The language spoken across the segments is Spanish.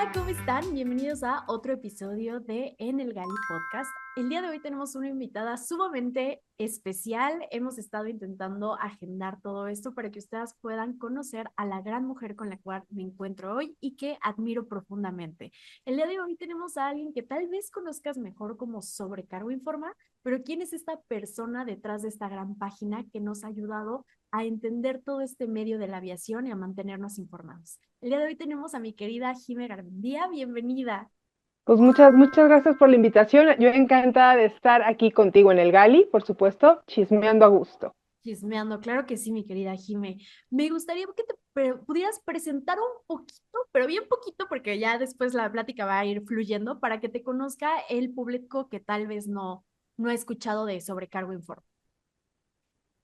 Hola, ¿cómo están? Bienvenidos a otro episodio de En el Gali Podcast. El día de hoy tenemos una invitada sumamente especial. Hemos estado intentando agendar todo esto para que ustedes puedan conocer a la gran mujer con la cual me encuentro hoy y que admiro profundamente. El día de hoy tenemos a alguien que tal vez conozcas mejor como Sobrecargo Informa, pero ¿quién es esta persona detrás de esta gran página que nos ha ayudado a entender todo este medio de la aviación y a mantenernos informados? El día de hoy tenemos a mi querida Jime Garmendia. Bienvenida. Pues muchas gracias por la invitación. Yo encantada de estar aquí contigo en el Gali, por supuesto, chismeando a gusto. Chismeando, claro que sí, mi querida Jime. Me gustaría que te pudieras presentar un poquito, pero bien poquito, porque ya después la plática va a ir fluyendo para que te conozca el público que tal vez no ha escuchado de Sobrecargo Informe.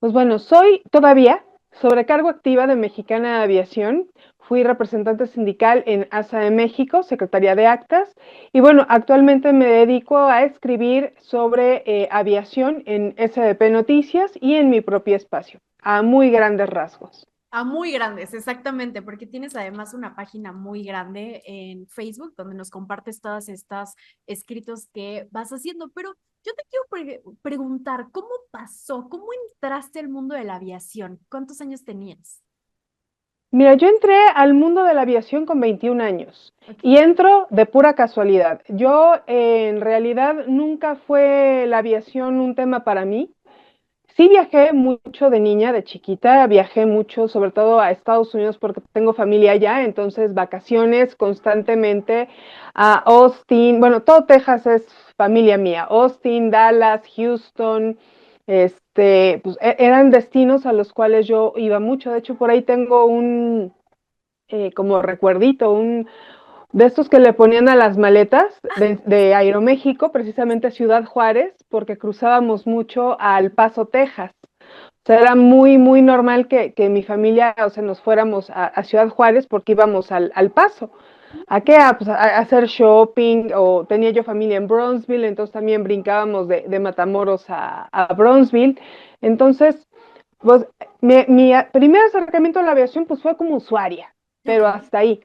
Pues bueno, soy todavía sobrecargo activa de Mexicana de Aviación. Fui representante sindical en ASA de México, Secretaría de Actas, y bueno, actualmente me dedico a escribir sobre aviación en SDP Noticias y en mi propio espacio, a muy grandes rasgos. A muy grandes, exactamente, porque tienes además una página muy grande en Facebook donde nos compartes todas estas escritos que vas haciendo. Pero yo te quiero preguntar, ¿cómo pasó? ¿Cómo entraste al mundo de la aviación? ¿Cuántos años tenías? Mira, yo entré al mundo de la aviación con 21 años y Ok. entro de pura casualidad. Yo en realidad nunca fue la aviación un tema para mí. Sí viajé mucho de niña, de chiquita, viajé mucho, sobre todo a Estados Unidos porque tengo familia allá, entonces vacaciones constantemente a Austin, bueno, todo Texas es familia mía, Austin, Dallas, Houston, pues eran destinos a los cuales yo iba mucho. De hecho, por ahí tengo un como recuerdito, un de estos que le ponían a las maletas de Aeroméxico, precisamente a Ciudad Juárez, porque cruzábamos mucho a El Paso, Texas. O sea, era muy normal que mi familia, o sea, nos fuéramos a Ciudad Juárez porque íbamos al Paso. ¿A qué? Pues a hacer shopping, o tenía yo familia en Bronzeville, entonces también brincábamos de Matamoros a Bronzeville. Entonces, pues mi primer acercamiento a la aviación pues fue como usuaria, Ok. pero hasta ahí.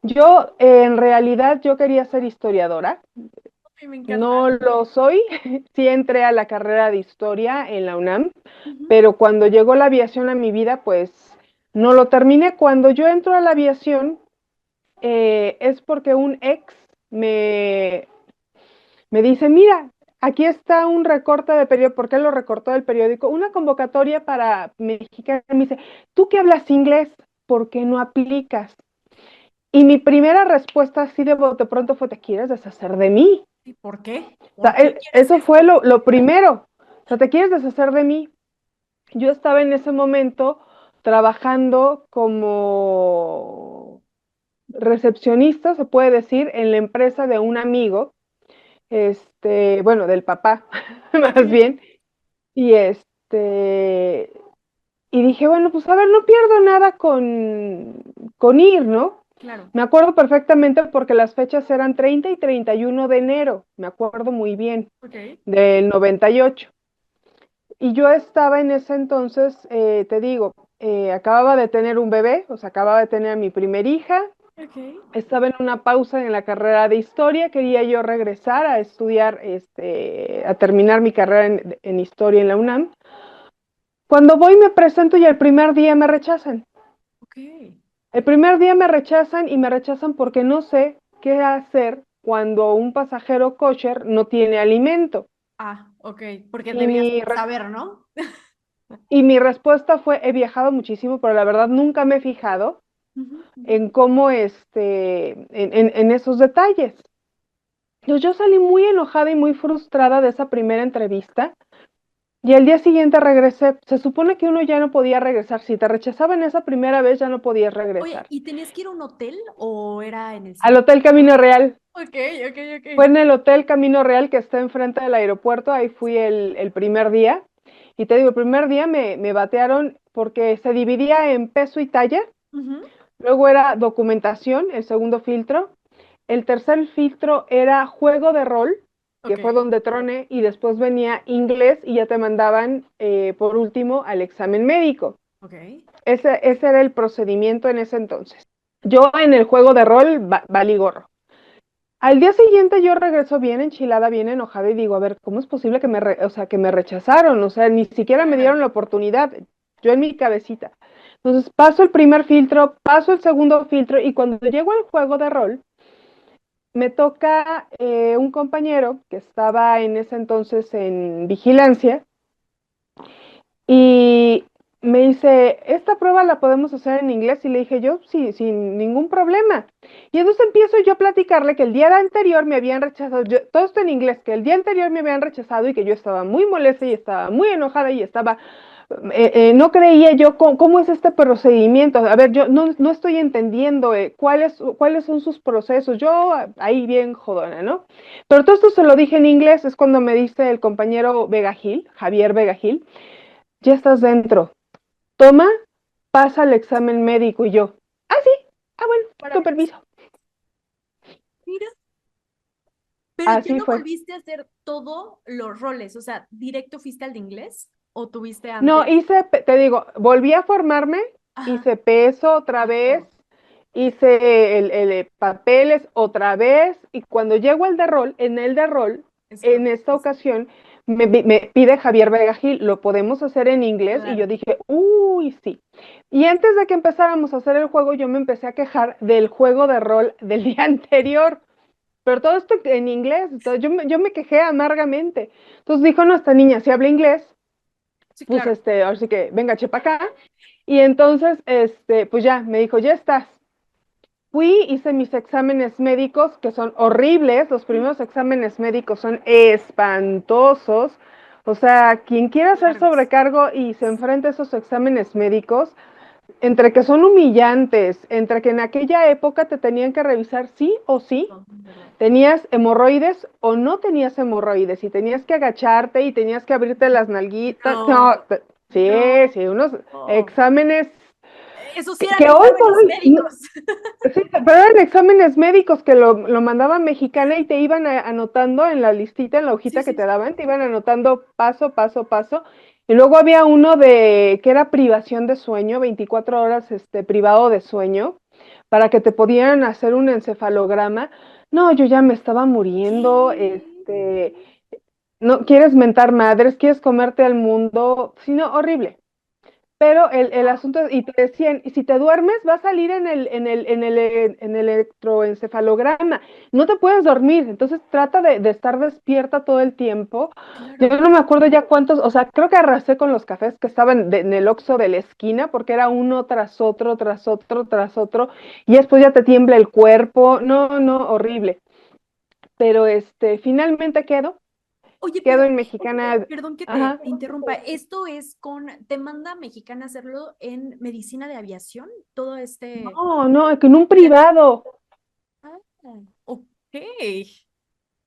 Yo, en realidad, yo quería ser historiadora. Ay, me encanta. No lo soy. Sí entré a la carrera de historia en la UNAM, Ujú. pero cuando llegó la aviación a mi vida, pues no lo terminé. Cuando yo entro a la aviación, es porque un ex me, me dice, mira, aquí está un recorte de periódico, ¿por qué lo recortó del periódico? Una convocatoria para mexicanos. Me dice, tú que hablas inglés, ¿por qué no aplicas? Y mi primera respuesta así de bote pronto fue, ¿te quieres deshacer de mí? ¿Y por qué? O sea, ¿Por qué quieres eso fue esto? lo primero. O sea, ¿te quieres deshacer de mí? Yo estaba en ese momento trabajando como recepcionista, se puede decir, en la empresa de un amigo, bueno, del papá, más Ok. bien, y y dije, bueno, pues a ver, no pierdo nada con ir, ¿no? Claro. Me acuerdo perfectamente porque las fechas eran 30 y 31 de enero, me acuerdo muy bien, Ok. del 98. Y yo estaba en ese entonces, te digo, acababa de tener un bebé, o sea, acababa de tener a mi primer hija, Ok. estaba en una pausa en la carrera de historia, quería yo regresar a estudiar, a terminar mi carrera en historia en la UNAM. Cuando voy me presento y el primer día me rechazan. Ok. El primer día me rechazan y me rechazan porque no sé qué hacer cuando un pasajero kosher no tiene alimento. Ah, ok. Porque Y debías mi, saber, ¿no? y mi respuesta fue, he viajado muchísimo, pero la verdad nunca me he fijado Ujú, ujú. en cómo, en esos detalles. Entonces yo salí muy enojada y muy frustrada de esa primera entrevista y al día siguiente regresé. Se supone que uno ya no podía regresar. Si te rechazaban esa primera vez, ya no podías Oye, regresar. ¿y tenías que ir a un hotel o era en el Al sitio? Hotel Camino Real. Ok, ok, Fue ok. en el Hotel Camino Real que está enfrente del aeropuerto, ahí fui el primer día. Y te digo, el primer día me batearon porque se dividía en peso y talla. Ujú. Luego era documentación, el segundo filtro. El tercer filtro era juego de rol, que Ok, fue donde troné, y después venía inglés y ya te mandaban, por último, al examen médico. ok. Ese era el procedimiento en ese entonces. Yo en el juego de rol valí gorro. Al día siguiente yo regreso bien enchilada, bien enojada y digo, a ver, ¿cómo es posible que o sea, que me rechazaron? O sea, ni siquiera me Claro. dieron la oportunidad, yo en mi cabecita. Entonces paso el primer filtro, paso el segundo filtro y cuando llego al juego de rol, me toca un compañero que estaba en ese entonces en vigilancia y me dice, esta prueba la podemos hacer en inglés y le dije yo, sí, sin ningún problema. Y entonces empiezo yo a platicarle que el día anterior me habían rechazado, todo esto en inglés, que el día anterior me habían rechazado y que yo estaba muy molesta y estaba muy enojada y estaba, no creía yo cómo es este procedimiento. A ver, yo no estoy entendiendo cuáles son sus procesos. Yo ahí bien jodona, ¿no? Pero todo esto se lo dije en inglés, es cuando me dice el compañero Vega Gil, Javier Vega Gil, ya estás dentro. Toma, pasa el examen médico y yo. Ah, sí. Ah, bueno, con Maravilloso. permiso. Mira, pero ya Así no fue. volviste a hacer todos los roles, o sea, directo fuiste al de inglés o tuviste No, antes. hice, te digo, volví a formarme, Ajá. hice peso otra Ah, vez, todo. hice el papeles otra vez, y cuando llego al de rol, en el de rol, Es en cuando esta es. ocasión, me pide Javier Vega Gil, ¿lo podemos hacer en inglés? Y yo Claro. dije, uy, sí. Y antes de que empezáramos a hacer el juego, yo me empecé a quejar del juego de rol del día anterior. Pero todo esto en inglés, entonces yo me quejé amargamente. Entonces dijo, no, esta niña si habla inglés, Sí, pues claro. ahora sí que venga, chepa acá. Y entonces, pues ya, me dijo, ya estás. Fui, hice mis exámenes médicos, que son horribles, los Mm, primeros exámenes médicos son espantosos. O sea, quien quiera hacer largos. sobrecargo y se Sí, enfrenta a esos exámenes médicos, entre que son humillantes, entre que en aquella época te tenían que revisar sí o sí, todo, ¿verdad? tenías hemorroides o no tenías hemorroides y tenías que agacharte y tenías que abrirte las nalguitas. No, No, sí, no. sí, unos exámenes Eso sí eran que hoy por exámenes hoy, médicos. sí, pero eran exámenes médicos que lo mandaba Mexicana y te iban anotando en la listita, en la Sí, hojita que sí, te sí. daban, te iban anotando paso, paso, paso. Y luego había uno que era privación de sueño, 24 horas privado de sueño, para que te podían hacer un encefalograma. No, yo ya me estaba muriendo, ¿Qué? no quieres mentar madres, quieres comerte al mundo, sino horrible. Pero el Ah, asunto, y te decían, y si te duermes, va a salir en el electroencefalograma. No te puedes dormir, entonces trata de estar despierta todo el tiempo. Yo claro. no me acuerdo ya cuántos, o sea, creo que arrasé con los cafés que estaban en el Oxxo de la esquina, porque era uno tras otro, tras otro, tras otro, y después ya te tiembla el cuerpo. No, no, horrible. Pero finalmente Oye, quedo pero, en Mexicana. perdón que Ajá. te interrumpa. ¿Esto es te manda Mexicana hacerlo en medicina de aviación? Todo este. No, no, que en un Ya. privado. Ah, ok.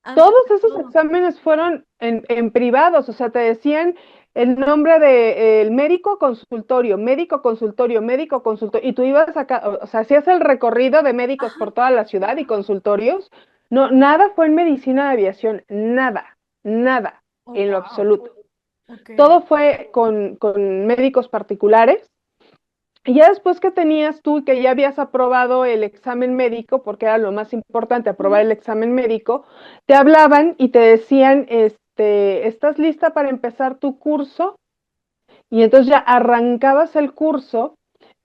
Antes Todos de esos todo. exámenes fueron en privados, o sea, te decían el nombre del médico consultorio, médico consultorio, y tú ibas acá, o sea, hacías el recorrido de médicos Ajá. por toda la ciudad y consultorios. No, nada fue en medicina de aviación, nada, nada, Oh, en lo wow. absoluto. Ok. Todo fue con médicos particulares. Y ya después que tenías tú, que ya habías aprobado el examen médico, porque era lo más importante, aprobar Ujú. el examen médico, te hablaban y te decían, ¿estás lista para empezar tu curso? Y entonces ya arrancabas el curso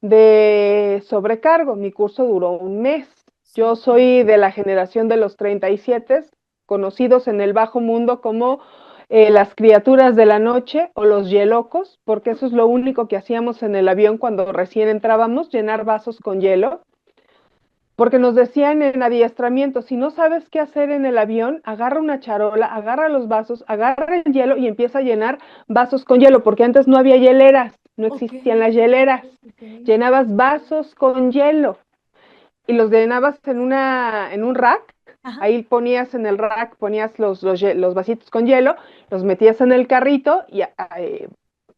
de sobrecargo. Mi curso duró un mes. Yo Súper. soy de la generación de los 37, conocidos en el bajo mundo como las criaturas de la noche o los yelocos, porque eso es lo único que hacíamos en el avión cuando recién entrábamos, llenar vasos con hielo. Porque nos decían en adiestramiento, si no sabes qué hacer en el avión, agarra una charola, agarra los vasos, agarra el hielo y empieza a llenar vasos con hielo, porque antes no había hieleras, no Ok. existían las hieleras. Ok. Llenabas vasos con hielo y los llenabas en un rack. Ajá. Ahí ponías en el rack, ponías los vasitos con hielo, los metías en el carrito y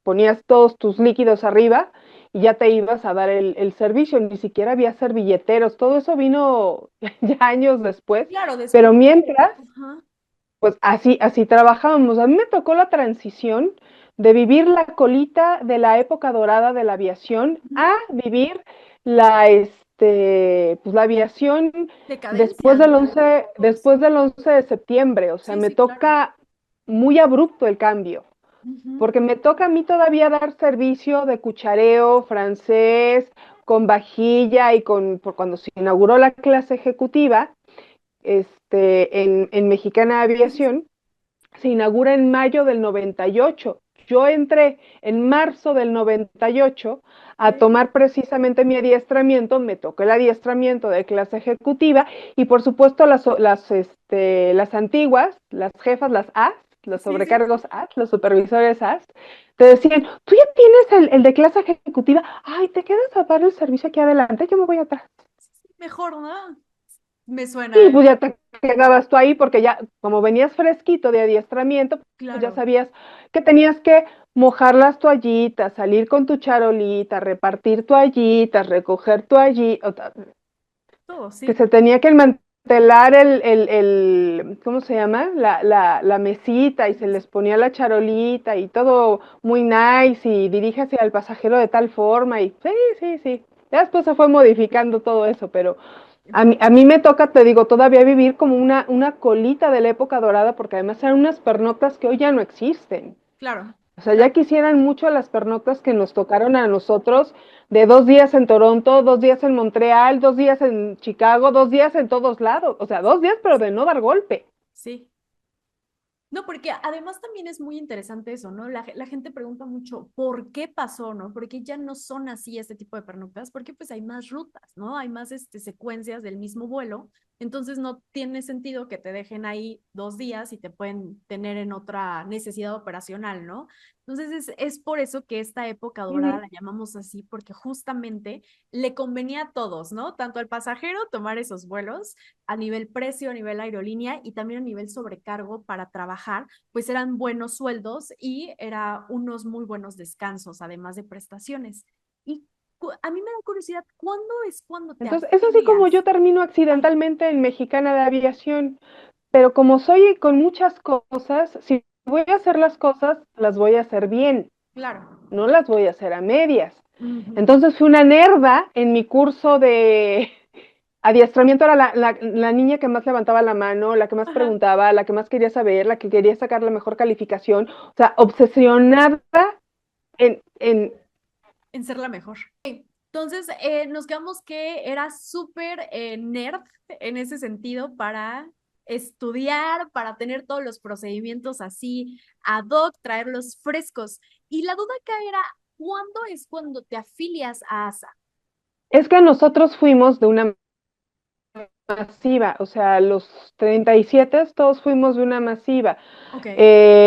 ponías todos tus líquidos arriba y ya te ibas a dar el servicio. Ni siquiera había servilleteros, todo eso vino ya años después. Claro, Pero después. mientras, Ajá. pues así trabajábamos. A mí me tocó la transición de vivir la colita de la época dorada de la aviación Ujú. a vivir la, pues la aviación Decadencia, ¿no? después del 11 de septiembre, o sea, Sí, me sí, claro. toca muy abrupto el cambio, Ujú. porque me toca a mí todavía dar servicio de cuchareo francés con vajilla y por cuando se inauguró la clase ejecutiva, en Mexicana Sí, sí, sí. Aviación, se inaugura en mayo del 98. Yo entré en marzo del 98 a Ok. tomar precisamente mi adiestramiento, me tocó el adiestramiento de clase ejecutiva y por supuesto las antiguas, las jefas, las AS, los Sí, sí, sí. sobrecargos AS, los supervisores AS, te decían, tú ya tienes el de clase ejecutiva, ay, te quedas a dar el servicio aquí adelante, yo me voy atrás. Mejor, ¿no? Me Y suena, ¿eh? pues ya te quedabas tú ahí porque ya, como venías fresquito de adiestramiento, pues ya Claro. sabías que tenías que mojar las toallitas, salir con tu charolita, repartir toallitas, recoger toallitas, Todo, que sí. se tenía que enmantelar ¿cómo se llama? La mesita y se les ponía la charolita y todo muy nice y diríjase al pasajero de tal forma y sí, sí, sí. Ya después se fue modificando todo eso, pero a mí me toca, te digo, todavía vivir como una colita de la época dorada, porque además eran unas pernoctas que hoy ya no existen. Claro, O sea, ya claro. quisieran mucho las pernoctas que nos tocaron a nosotros de 2 días en Toronto, 2 días en Montreal, 2 días en Chicago, 2 días en todos lados. O sea, 2 días, pero de no dar golpe. Sí. No, porque además también es muy interesante eso, ¿no? La gente pregunta mucho por qué pasó, ¿no? Porque ya no son así este tipo de pernoctas, porque pues hay más rutas, ¿no? Hay más secuencias del mismo vuelo, entonces no tiene sentido que te dejen ahí 2 días y te pueden tener en otra necesidad operacional, ¿no? Entonces es por eso que esta época dorada Ujú. la llamamos así, porque justamente le convenía a todos, ¿no? Tanto al pasajero tomar esos vuelos a nivel precio, a nivel aerolínea y también a nivel sobrecargo para trabajar, pues eran buenos sueldos y era unos muy buenos descansos, además de prestaciones. Y a mí me da curiosidad, ¿cuándo es cuando te Entonces, es así como yo afilias? termino Ay, accidentalmente en Mexicana de Aviación. Pero como soy con muchas cosas, si voy a hacer las cosas, las voy a hacer bien, claro. no las voy a hacer a medias. Ujú. Entonces fui una nerda en mi curso de adiestramiento, era la niña que más levantaba la mano, la que más Ajá. preguntaba, la que más quería saber, la que quería sacar la mejor calificación, o sea, obsesionada en En ser la mejor. Entonces, nos quedamos que era súper nerd en ese sentido para estudiar, para tener todos los procedimientos así ad hoc, traerlos frescos. Y la duda acá era, ¿cuándo es cuando te afilias a ASA? es que nosotros fuimos de una masiva, o sea, los 37 todos fuimos de una masiva. Ok.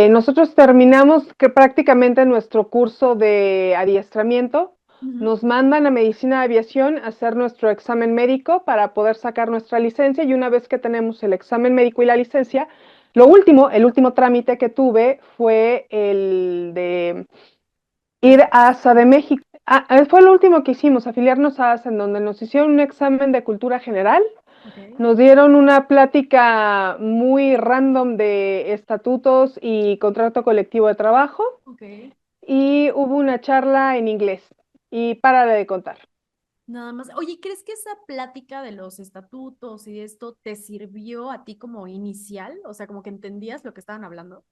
Nosotros terminamos que prácticamente nuestro curso de adiestramiento, Ujú. nos mandan a Medicina de Aviación a hacer nuestro examen médico para poder sacar nuestra licencia y una vez que tenemos el examen médico y la licencia, el último trámite que tuve fue el de ir a ASA de México. Fue lo último que hicimos, afiliarnos a ASA, en donde nos hicieron un examen de cultura general, Ok, nos dieron una plática muy random de estatutos y contrato colectivo de trabajo ok. y hubo una charla en inglés y para de contar. Nada más. Oye, ¿crees que esa plática de los estatutos y de esto te sirvió a ti como inicial? O sea, como que entendías lo que estaban hablando.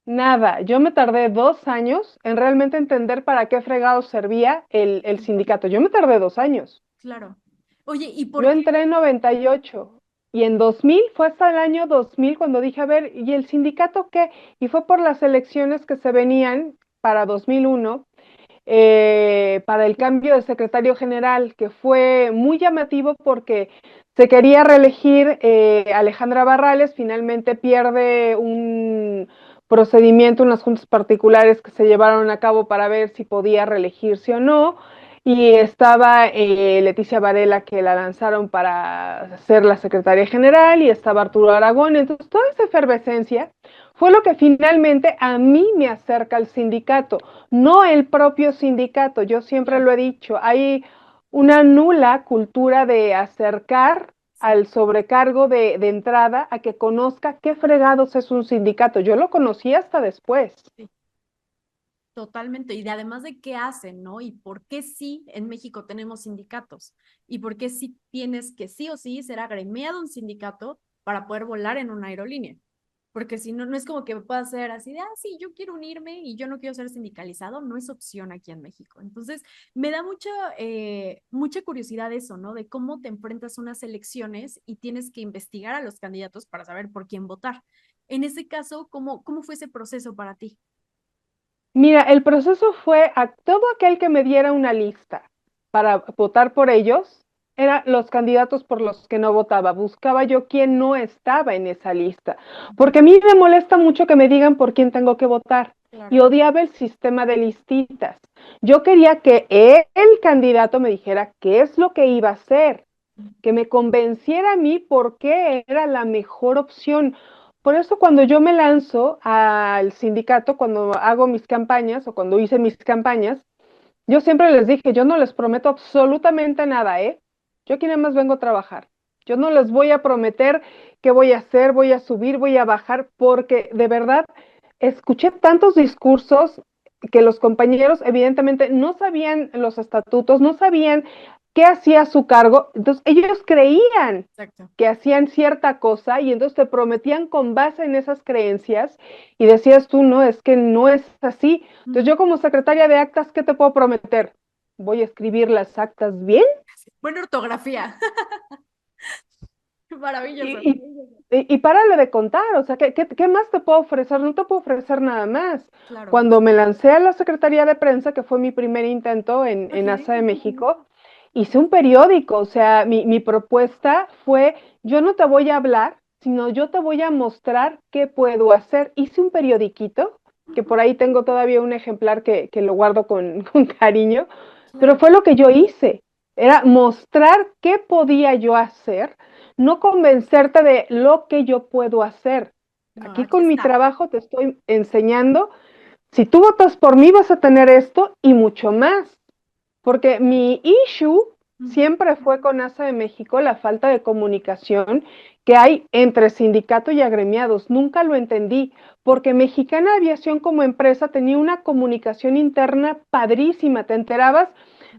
Nada, yo me tardé 2 años en realmente entender para qué fregado servía el Sí, sindicato. Yo me tardé 2 años. claro. Oye, ¿y Yo por qué? entré en 98 y en 2000, fue hasta el año 2000 cuando dije, a ver, ¿y el sindicato qué? Y fue por las elecciones que se venían para 2001, para el cambio de secretario general, que fue muy llamativo porque se quería reelegir Alejandra Barrales, finalmente pierde un procedimiento, unas juntas particulares que se llevaron a cabo para ver si podía reelegirse o no, y estaba Leticia Varela que la lanzaron para ser la secretaria general y estaba Arturo Aragón, entonces toda esa efervescencia fue lo que finalmente a mí me acerca al sindicato, no el propio sindicato, yo siempre Claro, lo he dicho, hay una nula cultura de acercar sí, al sobrecargo de entrada a que conozca qué fregados es un sindicato. Yo lo conocí hasta después. sí. Totalmente. Y de además de qué hacen, ¿no? Y por qué sí en México tenemos sindicatos. Y por qué sí tienes que sí o sí ser agremiado a un sindicato para poder volar en una aerolínea. Porque si no, no es como que pueda ser así de, ah, sí, yo quiero unirme y yo no quiero ser sindicalizado, no es opción aquí en México. Entonces, me da mucha curiosidad eso, ¿no? De cómo te enfrentas a unas elecciones y tienes que investigar a los candidatos para saber por quién votar. En ese caso, ¿cómo fue ese proceso para ti? Mira, el proceso fue a todo aquel que me diera una lista para votar por ellos, eran los candidatos por los que no votaba. Buscaba yo quién no estaba en esa lista, porque a mí me molesta mucho que me digan por quién tengo que votar y Claro. odiaba el sistema de listitas. Yo quería que el candidato me dijera qué es lo que iba a hacer, que me convenciera a mí por qué era la mejor opción. Por eso cuando yo me lanzo al sindicato, cuando hago mis campañas o cuando hice mis campañas, yo siempre les dije, yo no les prometo absolutamente nada, ¿eh? Yo aquí nada más vengo a trabajar. Yo no les voy a prometer qué voy a hacer, voy a subir, voy a bajar, porque de verdad escuché tantos discursos que los compañeros evidentemente no sabían los estatutos, no sabían qué hacía su cargo, entonces ellos creían Exacto. que hacían cierta cosa y entonces te prometían con base en esas creencias y decías tú, no, es que no es así. Entonces Ujú. yo como secretaria de actas, ¿qué te puedo prometer? Voy a escribir las actas bien Buena ortografía. Maravilloso. y, y párale de contar, o sea, ¿qué más te puedo ofrecer? No te puedo ofrecer nada más. Claro. Cuando me lancé a la Secretaría de Prensa, que fue mi primer intento Ok. en ASA de México, hice un periódico, o sea, mi propuesta fue, yo no te voy a hablar, sino yo te voy a mostrar qué puedo hacer. Hice un periodiquito, que Ujú. por ahí tengo todavía un ejemplar que lo guardo con cariño, pero Claro. fue lo que yo hice, era mostrar qué podía yo hacer, no convencerte de lo que yo puedo hacer. No, Aquí aquí con mi está. trabajo te estoy enseñando, si tú votas por mí vas a tener esto y mucho más, porque mi issue Ujú. siempre fue con ASA de México la falta de comunicación que hay entre sindicato y agremiados. Nunca lo entendí, porque Mexicana Aviación como empresa tenía una comunicación interna padrísima, te enterabas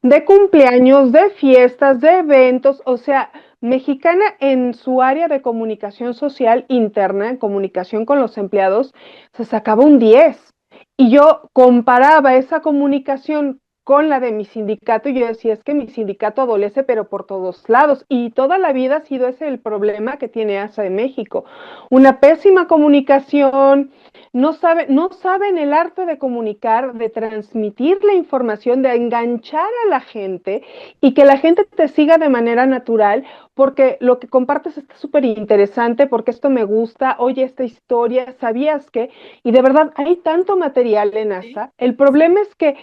de cumpleaños, de fiestas, de eventos, o sea, Mexicana en su área de comunicación social interna, en comunicación con los empleados, se sacaba un 10. Y yo comparaba esa comunicación con la de mi sindicato y yo decía, es que mi sindicato adolece, pero por todos lados. Y toda la vida ha sido ese el problema que tiene ASA de México. Una pésima comunicación, no saben el arte de comunicar, de transmitir la información, de enganchar a la gente y que la gente te siga de manera natural, porque lo que compartes está súper interesante, porque esto me gusta, oye, esta historia, ¿sabías que? Y de verdad, hay tanto material en Sí. ASA. El problema es que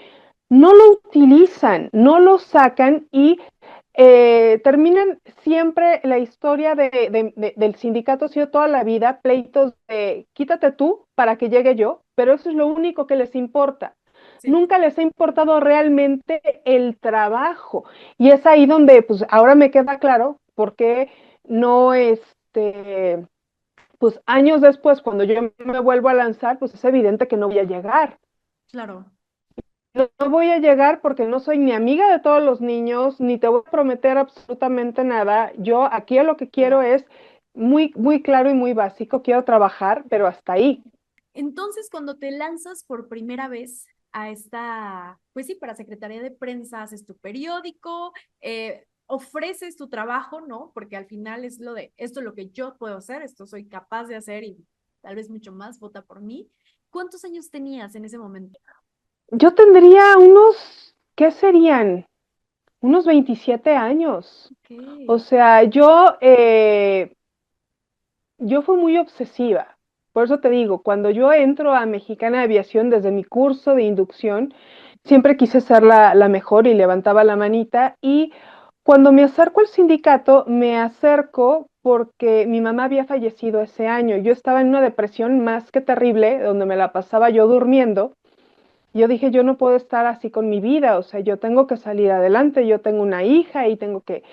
no lo utilizan, no lo sacan y terminan siempre la historia del sindicato, ha sido toda la vida pleitos de quítate tú para que llegue yo, pero eso es lo único que les importa. Sí. Nunca les ha importado realmente el trabajo. Y es ahí donde, pues ahora me queda claro por qué no, pues años después, cuando yo me vuelvo a lanzar, pues es evidente que no voy a llegar. Claro. No voy a llegar porque no soy ni amiga de todos los niños, ni te voy a prometer absolutamente nada. Yo aquí lo que quiero Claro. es muy, muy claro y muy básico, quiero trabajar, pero hasta ahí. Entonces, cuando te lanzas por primera vez a esta, pues sí, para Secretaría de Prensa, haces tu periódico, ofreces tu trabajo, ¿no? Porque al final es lo de, esto es lo que yo puedo hacer, esto soy capaz de hacer y tal vez mucho más, vota por mí. ¿Cuántos años tenías en ese momento? Yo tendría unos, ¿qué serían? Unos 27 años. Ok. O sea, yo fui muy obsesiva. Por eso te digo, cuando yo entro a Mexicana de Aviación desde mi curso de inducción, siempre quise ser la mejor y levantaba la manita. Y cuando me acerco al sindicato, me acerco porque mi mamá había fallecido ese año. Yo estaba en una depresión más que terrible, donde me la pasaba yo durmiendo. Yo dije, yo no puedo estar así con mi vida, o sea, yo tengo que salir adelante, yo tengo una hija y tengo que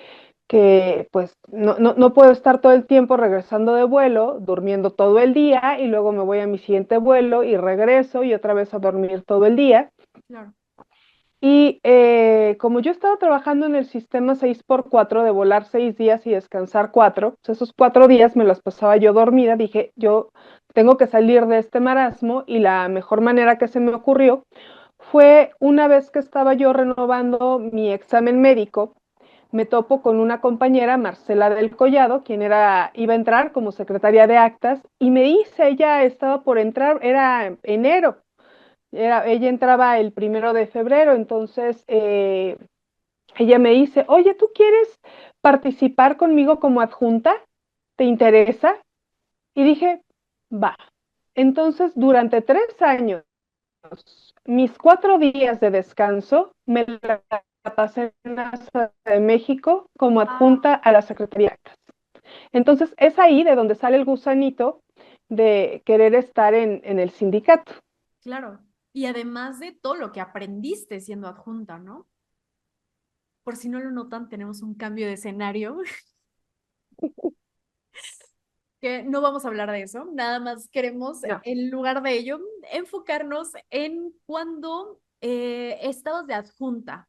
que pues no puedo estar todo el tiempo regresando de vuelo, durmiendo todo el día y luego me voy a mi siguiente vuelo y regreso y otra vez a dormir todo el día. Claro. Y como yo estaba trabajando en el sistema 6x4 de volar 6 días y descansar 4, pues esos 4 días me los pasaba yo dormida, dije, yo tengo que salir de este marasmo y la mejor manera que se me ocurrió fue una vez que estaba yo renovando mi examen médico, me topo con una compañera, Marcela del Collado, quien iba a entrar como secretaria de actas, y me dice, ella estaba por entrar, era enero, ella entraba el 1 de febrero, entonces ella me dice, oye, ¿tú quieres participar conmigo como adjunta? ¿Te interesa? Y dije, va. Entonces, durante 3 años, mis 4 días de descanso me la pasé en la Ciudad de México como Ah, adjunta a la Secretaría de Actas. Entonces, es ahí de donde sale el gusanito de querer estar en el sindicato. claro. Y además de todo lo que aprendiste siendo adjunta, ¿no? Por si no lo notan, tenemos un cambio de escenario, que no vamos a hablar de eso, nada más queremos, No. en lugar de ello, enfocarnos en cuando estabas de adjunta.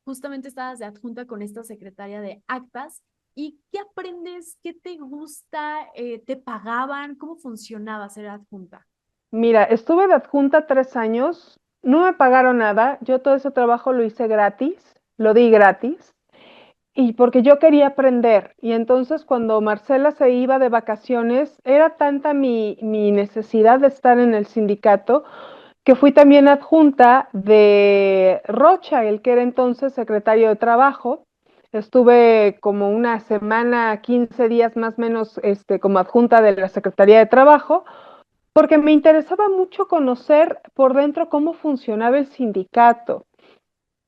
Justamente estabas de adjunta con esta secretaria de actas. ¿Y qué aprendes? ¿Qué te gusta? ¿Te pagaban? ¿Cómo funcionaba ser adjunta? Mira, estuve de adjunta 3 años, no me pagaron nada, yo todo ese trabajo lo hice gratis, lo di gratis, y porque yo quería aprender. Y entonces cuando Marcela se iba de vacaciones, era tanta mi necesidad de estar en el sindicato que fui también adjunta de Rocha, el que era entonces secretario de Trabajo. Estuve como una semana, 15 días más o menos, como adjunta de la Secretaría de Trabajo, porque me interesaba mucho conocer por dentro cómo funcionaba el sindicato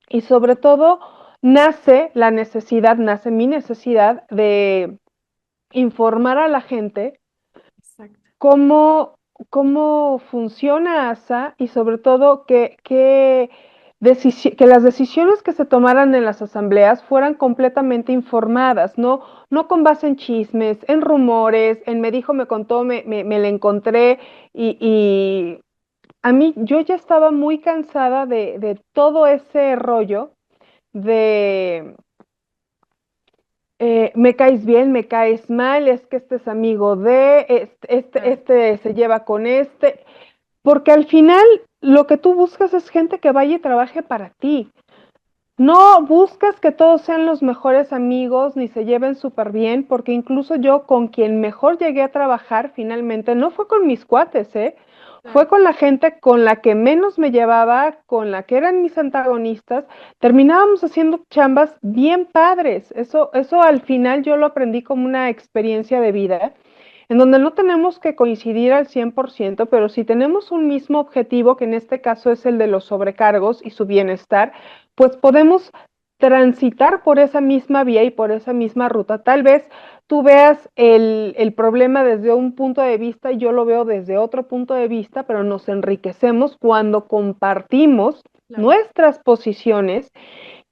y sobre todo nace mi necesidad de informar a la gente Exacto. cómo, cómo funciona ASA y sobre todo que las decisiones que se tomaran en las asambleas fueran completamente informadas, no con base en chismes, en rumores, en me dijo, me contó, me la encontré y a mí yo ya estaba muy cansada de todo ese rollo de me caes bien, me caes mal, es que este es amigo de, Claro, este se lleva con este, porque al final lo que tú buscas es gente que vaya y trabaje para ti. No buscas que todos sean los mejores amigos ni se lleven súper bien, porque incluso yo con quien mejor llegué a trabajar finalmente no fue con mis cuates, ¿eh? Fue claro. con la gente con la que menos me llevaba, con la que eran mis antagonistas. Terminábamos haciendo chambas bien padres. Eso al final yo lo aprendí como una experiencia de vida, en donde no tenemos que coincidir al 100%, pero si tenemos un mismo objetivo, que en este caso es el de los sobrecargos y su bienestar, pues podemos transitar por esa misma vía y por esa misma ruta. Tal vez tú veas el problema desde un punto de vista y yo lo veo desde otro punto de vista, pero nos enriquecemos cuando compartimos Claro. nuestras posiciones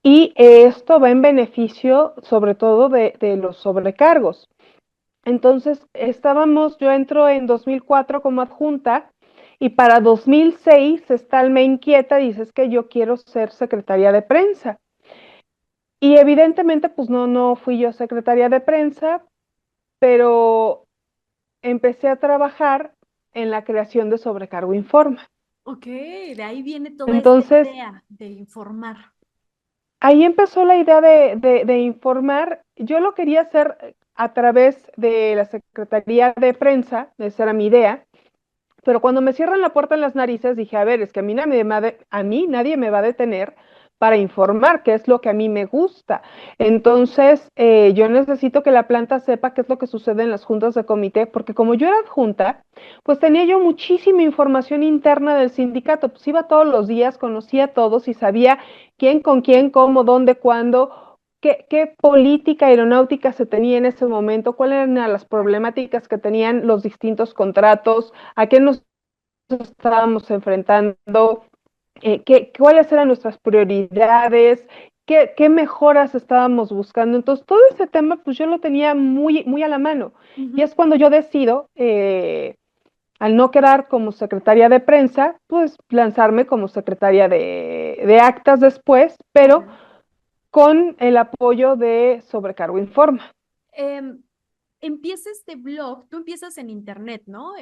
y esto va en beneficio sobre todo de los sobrecargos. Entonces, yo entro en 2004 como adjunta y para 2006 Estal me inquieta, dice, es que yo quiero ser secretaria de prensa. Y evidentemente, pues no fui yo secretaria de prensa, pero empecé a trabajar en la creación de Sobrecargo Informa. Ok, de ahí viene toda esta Entonces, idea de informar. ahí empezó la idea de informar. Yo lo quería hacer a través de la Secretaría de Prensa, esa era mi idea. Pero cuando me cierran la puerta en las narices, dije, a ver, es que a mí nadie me va a detener para informar qué es lo que a mí me gusta. Entonces, yo necesito que la planta sepa qué es lo que sucede en las juntas de comité, porque como yo era adjunta, pues tenía yo muchísima información interna del sindicato, pues iba todos los días, conocía a todos y sabía quién con quién, cómo, dónde, cuándo, qué política aeronáutica se tenía en ese momento, cuáles eran las problemáticas que tenían los distintos contratos, a qué nos estábamos enfrentando, cuáles eran nuestras prioridades, qué mejoras estábamos buscando. Entonces, todo ese tema, pues yo lo tenía muy, muy a la mano. Y Ujú. es cuando yo decido, al no quedar como secretaria de prensa, pues lanzarme como secretaria de actas después, pero Ok. con el apoyo de Sobrecargo Informa. Em, Empieza este blog, tú empiezas en internet, ¿no?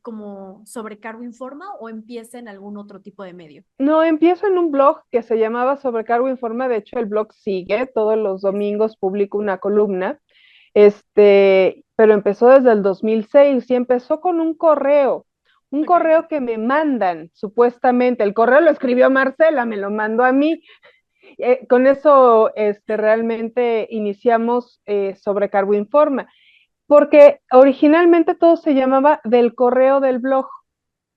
Como Sobrecargo Informa o empieza en algún otro tipo de medio. No, empiezo en un blog que se llamaba Sobrecargo Informa, de hecho el blog sigue, todos los domingos publico una columna, pero empezó desde el 2006 y empezó con un Ok. correo que me mandan, supuestamente, el correo lo escribió Marcela, me lo mandó a mí, con eso realmente iniciamos Sobrecargo Informa, porque originalmente todo se llamaba del correo del blog.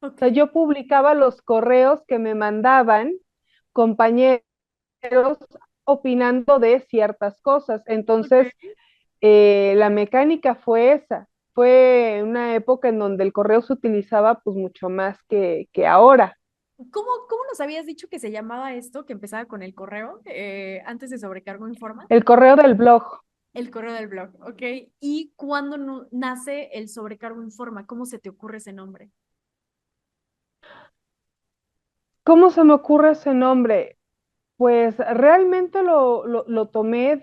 O Ok. sea, yo publicaba los correos que me mandaban compañeros opinando de ciertas cosas. Entonces, Ok. la mecánica fue esa. Fue una época en donde el correo se utilizaba pues mucho más que ahora. ¿Cómo nos habías dicho que se llamaba esto, que empezaba con el correo, antes de Sobrecargo Informa? El correo del blog. El correo del blog, ¿ok? ¿Y cuándo nace el Sobrecargo Informa? ¿Cómo se te ocurre ese nombre? ¿Cómo se me ocurre ese nombre? Pues realmente lo tomé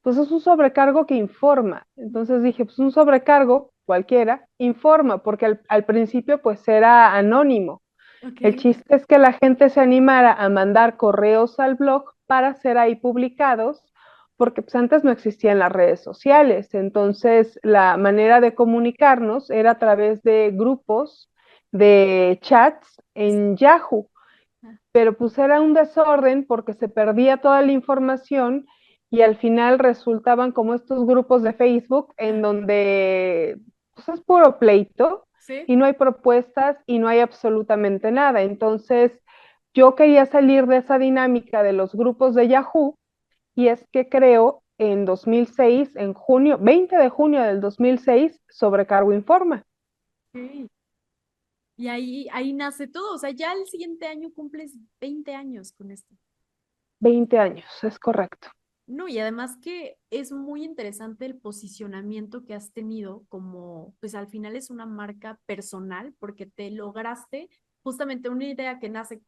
pues es un sobrecargo que informa. Entonces dije, pues un sobrecargo cualquiera informa, porque al principio pues era anónimo. Ok. El chiste es que la gente se animara a mandar correos al blog para ser ahí publicados, porque pues antes no existían las redes sociales. Entonces la manera de comunicarnos era a través de grupos de chats en Yahoo, Ah, pero pues era un desorden porque se perdía toda la información y al final resultaban como estos grupos de Facebook en ah, donde pues es puro pleito ¿sí? y no hay propuestas y no hay absolutamente nada. Entonces yo quería salir de esa dinámica de los grupos de Yahoo y es que creo en 2006, en junio, 20 de junio del 2006, Sobrecargo Informa. Ok. Y ahí nace todo. O sea, ya el siguiente año cumples 20 años con esto. 20 años, es correcto. No, y además que es muy interesante el posicionamiento que has tenido como, pues al final es una marca personal porque te lograste justamente una idea que nace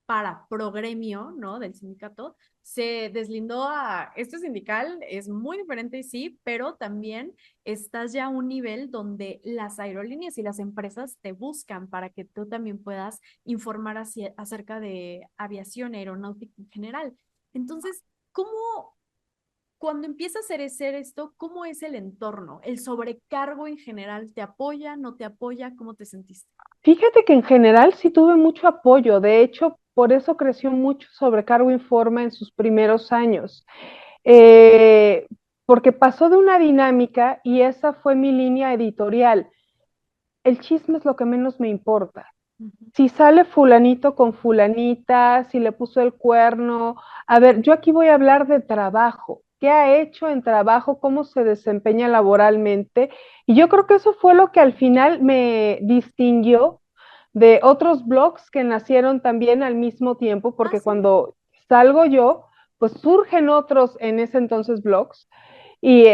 para Progremio, ¿no? Del sindicato, se deslindó a, esto es sindical, es muy diferente, sí, pero también estás ya a un nivel donde las aerolíneas y las empresas te buscan para que tú también puedas informar acerca de aviación aeronáutica en general. Entonces, ¿cómo, cuando empiezas a hacer esto, cómo es el entorno? ¿El sobrecargo en general te apoya, no te apoya? ¿Cómo te sentiste? Fíjate que en general sí tuve mucho apoyo, de hecho, por eso creció mucho Sobrecargo Informa en sus primeros años, eh, porque pasó de una dinámica y esa fue mi línea editorial. El chisme es lo que menos me importa. Ujú. Si sale fulanito con fulanita, si le puso el cuerno, a ver, yo aquí voy a hablar de trabajo, qué ha hecho en trabajo, cómo se desempeña laboralmente, y yo creo que eso fue lo que al final me distinguió de otros blogs que nacieron también al mismo tiempo, Ah, porque sí. cuando salgo yo, pues surgen otros en ese entonces blogs y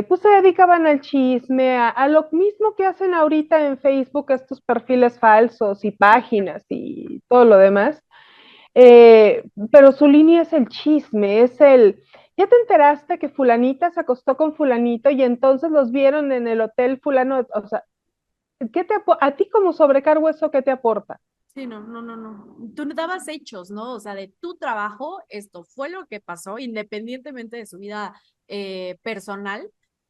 pues se dedicaban al chisme, a lo mismo que hacen ahorita en Facebook, estos perfiles falsos y páginas y todo lo demás. Pero su línea es el chisme, ya te enteraste que fulanita se acostó con fulanito y entonces los vieron en el hotel fulano, o sea, a ti como sobrecargo eso qué te aporta? Sí, no, no, no, no. Tú dabas hechos, ¿no? O sea, de tu trabajo, esto fue lo que pasó, independientemente de su vida personal.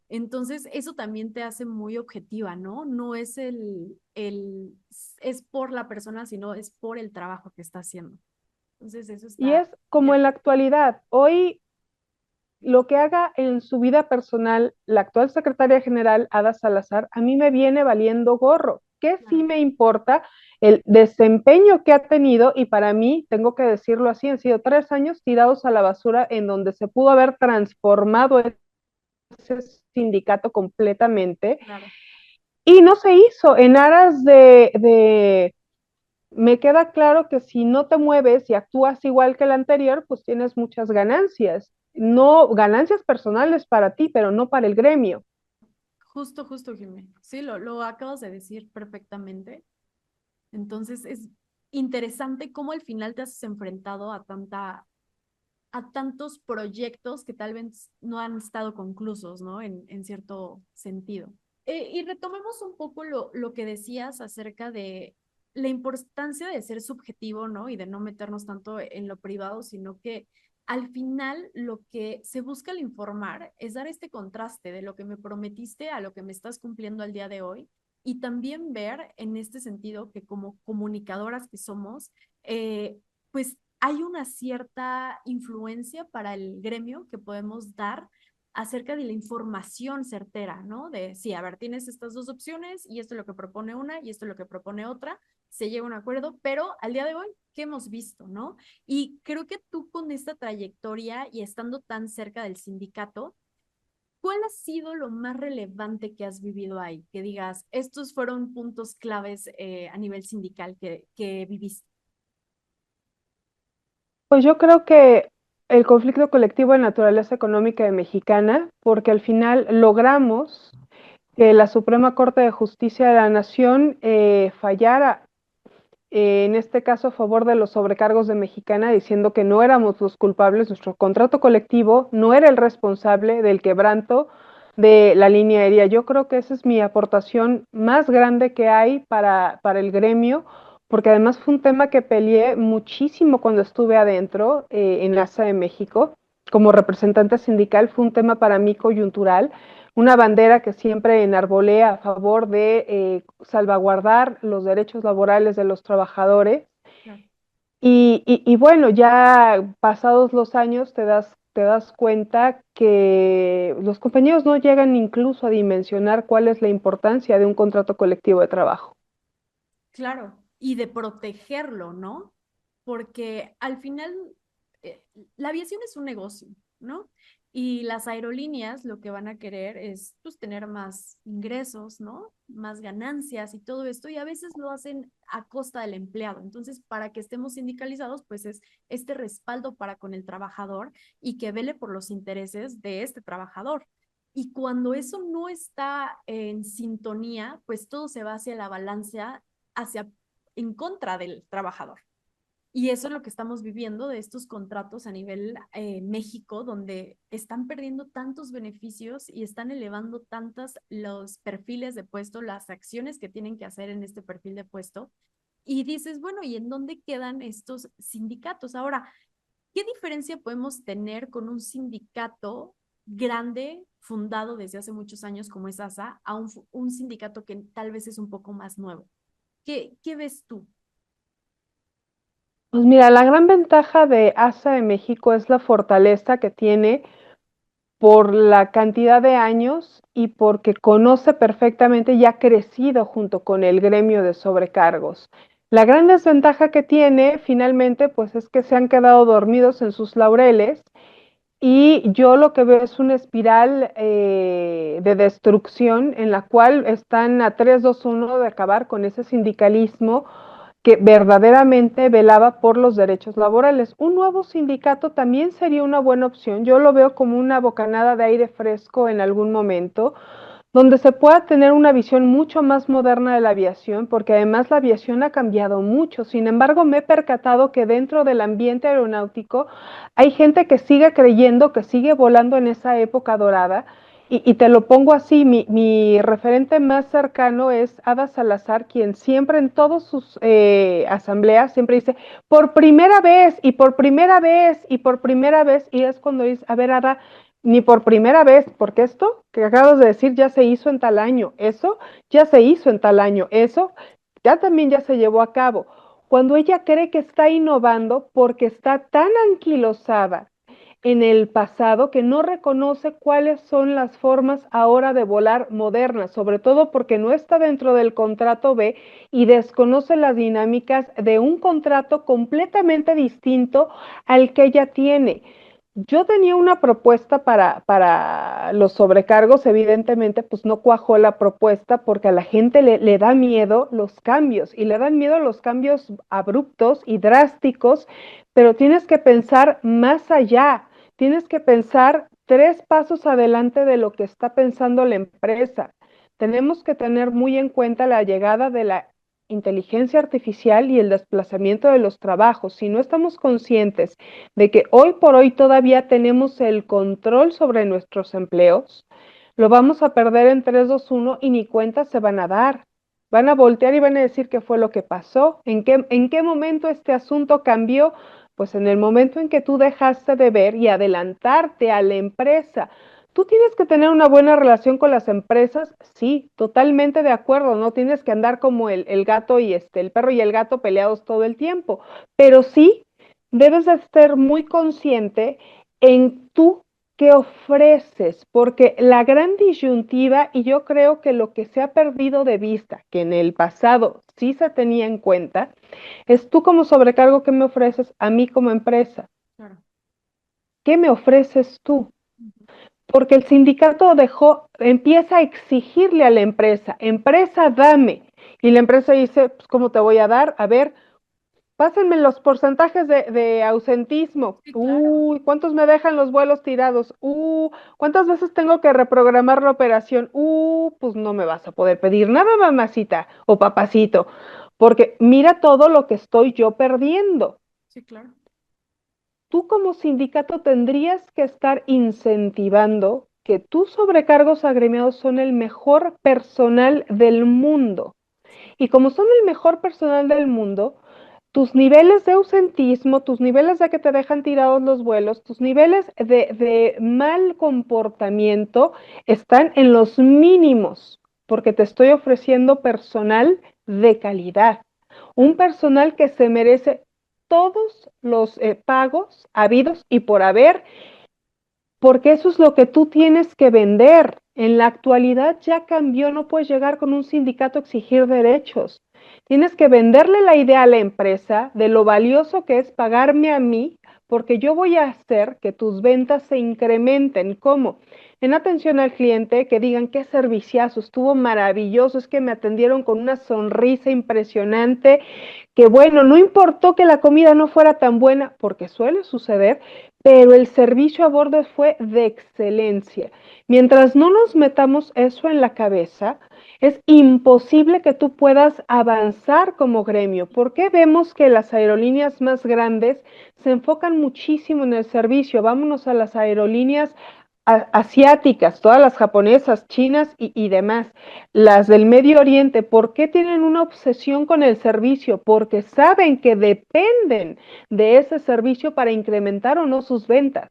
Entonces, eso también te hace muy objetiva, ¿no? No es es por la persona, sino es por el trabajo que está haciendo. Entonces, eso Y está es como genial. en la actualidad, hoy lo que haga en su vida personal la actual secretaria general, Ada Salazar, a mí me viene valiendo gorro. ¿Qué sí Claro. me importa? El desempeño que ha tenido, y para mí, tengo que decirlo así, han sido 3 años tirados a la basura en donde se pudo haber transformado ese sindicato completamente Claro. y no se hizo en aras de me queda claro que si no te mueves y actúas igual que el anterior, pues tienes muchas ganancias. No ganancias personales para ti, pero no para el gremio. Justo, justo, Jimé. Sí, lo acabas de decir perfectamente. Entonces es interesante cómo al final te has enfrentado a tantos proyectos que tal vez no han estado conclusos, ¿no? En cierto sentido. Y retomemos un poco lo que decías acerca de la importancia de ser subjetivo, ¿no? Y de no meternos tanto en lo privado, sino que al final lo que se busca al informar es dar este contraste de lo que me prometiste a lo que me estás cumpliendo al día de hoy y también ver en este sentido que como comunicadoras que somos, pues hay una cierta influencia para el gremio que podemos dar acerca de la información certera, ¿no? De, sí, a ver, tienes estas dos opciones y esto es lo que propone una y esto es lo que propone otra, se llega a un acuerdo, pero al día de hoy, ¿qué hemos visto, no? Y creo que tú con esta trayectoria y estando tan cerca del sindicato, ¿cuál ha sido lo más relevante que has vivido ahí? Que digas, estos fueron puntos claves a nivel sindical que viviste. Pues yo creo que el conflicto colectivo de naturaleza económica de mexicana, porque al final logramos que la Suprema Corte de Justicia de la Nación fallara, en este caso a favor de los sobrecargos de Mexicana, diciendo que no éramos los culpables, nuestro contrato colectivo no era el responsable del quebranto de la línea aérea. Yo creo que esa es mi aportación más grande que hay para el gremio, porque además fue un tema que peleé muchísimo cuando estuve adentro en la ASA de México. Como representante sindical fue un tema para mí coyuntural, una bandera que siempre enarbolé a favor de salvaguardar los derechos laborales de los trabajadores. Claro. Y bueno, ya pasados los años te das cuenta que los compañeros no llegan incluso a dimensionar cuál es la importancia de un contrato colectivo de trabajo. Claro, y de protegerlo, ¿no? Porque al final eh, la aviación es un negocio, ¿no? Y las aerolíneas lo que van a querer es pues tener más ingresos, ¿no? Más ganancias y todo esto, y a veces lo hacen a costa del empleado. Entonces, para que estemos sindicalizados, pues es este respaldo para con el trabajador y que vele por los intereses de este trabajador. Y cuando eso no está en sintonía, pues todo se va hacia la balanza hacia en contra del trabajador. Y eso es lo que estamos viviendo de estos contratos a nivel México, donde están perdiendo tantos beneficios y están elevando tantas los perfiles de puesto, las acciones que tienen que hacer en este perfil de puesto. Y dices, bueno, ¿y en dónde quedan estos sindicatos? Ahora, ¿qué diferencia podemos tener con un sindicato grande, fundado desde hace muchos años como es ASA, a un sindicato que tal vez es un poco más nuevo? ¿Qué ves tú? Pues mira, la gran ventaja de ASA de México es la fortaleza que tiene por la cantidad de años y porque conoce perfectamente y ha crecido junto con el gremio de sobrecargos. La gran desventaja que tiene finalmente pues es que se han quedado dormidos en sus laureles y yo lo que veo es una espiral de destrucción en la cual están a 3-2-1 de acabar con ese sindicalismo que verdaderamente velaba por los derechos laborales. Un nuevo sindicato también sería una buena opción. Yo lo veo como una bocanada de aire fresco en algún momento, donde se pueda tener una visión mucho más moderna de la aviación, porque además la aviación ha cambiado mucho. Sin embargo, me he percatado que dentro del ambiente aeronáutico hay gente que sigue creyendo que sigue volando en esa época dorada. Y te lo pongo así, mi referente más cercano es Ada Salazar, quien siempre en todas sus asambleas siempre dice, por primera vez y por primera vez y por primera vez, y es cuando dice, a ver, Ada, ni por primera vez, porque esto que acabas de decir ya se hizo en tal año, eso ya se hizo en tal año, eso ya también ya se llevó a cabo. Cuando ella cree que está innovando porque está tan anquilosada en el pasado que no reconoce cuáles son las formas ahora de volar modernas, sobre todo porque no está dentro del contrato B y desconoce las dinámicas de un contrato completamente distinto al que ella tiene. Yo tenía una propuesta para los sobrecargos, evidentemente, pues no cuajó la propuesta porque a la gente le da miedo los cambios y le dan miedo los cambios abruptos y drásticos, pero tienes que pensar más allá, tienes que pensar 3 pasos adelante de lo que está pensando la empresa. Tenemos que tener muy en cuenta la llegada de la inteligencia artificial y el desplazamiento de los trabajos. Si no estamos conscientes de que hoy por hoy todavía tenemos el control sobre nuestros empleos, lo vamos a perder en 3, 2, 1 y ni cuenta se van a dar. Van a voltear y van a decir qué fue lo que pasó, en qué momento este asunto cambió. Pues en el momento en que tú dejaste de ver y adelantarte a la empresa. ¿Tú tienes que tener una buena relación con las empresas? Sí, totalmente de acuerdo. No tienes que andar como el gato y el perro y el gato peleados todo el tiempo. Pero sí debes de ser muy consciente en tú qué ofreces, porque la gran disyuntiva, y yo creo que lo que se ha perdido de vista, que en el pasado sí se tenía en cuenta, es tú como sobrecargo, ¿qué me ofreces a mí como empresa? Claro. ¿Qué me ofreces tú? Ujú. Porque el sindicato empieza a exigirle a la empresa, dame. Y la empresa dice, pues, ¿cómo te voy a dar? A ver, pásenme los porcentajes de ausentismo. Sí, claro. Uy, ¿cuántos me dejan los vuelos tirados? ¿Cuántas veces tengo que reprogramar la operación? Pues no me vas a poder pedir nada, mamacita o papacito, porque mira todo lo que estoy yo perdiendo. Sí, claro. Tú como sindicato tendrías que estar incentivando que tus sobrecargos agremiados son el mejor personal del mundo. Y como son el mejor personal del mundo, tus niveles de ausentismo, tus niveles de que te dejan tirados los vuelos, tus niveles de mal comportamiento están en los mínimos, porque te estoy ofreciendo personal de calidad, un Claro. personal que se merece todos los pagos habidos y por haber, porque eso es lo que tú tienes que vender. En la actualidad ya cambió, no puedes llegar con un sindicato a exigir derechos. Tienes que venderle la idea a la empresa de lo valioso que es pagarme a mí, porque yo voy a hacer que tus ventas se incrementen. ¿Cómo? En atención al cliente, que digan qué serviciazo, estuvo maravilloso, es que me atendieron con una sonrisa impresionante, que bueno, no importó que la comida no fuera tan buena, porque suele suceder, pero el servicio a bordo fue de excelencia. Mientras no nos metamos eso en la cabeza, es imposible que tú puedas avanzar como gremio. ¿Por qué vemos que las aerolíneas más grandes se enfocan muchísimo en el servicio? Vámonos a las aerolíneas asiáticas, todas las japonesas, chinas y demás, las del Medio Oriente. ¿Por qué tienen una obsesión con el servicio? Porque saben que dependen de ese servicio para incrementar o no sus ventas.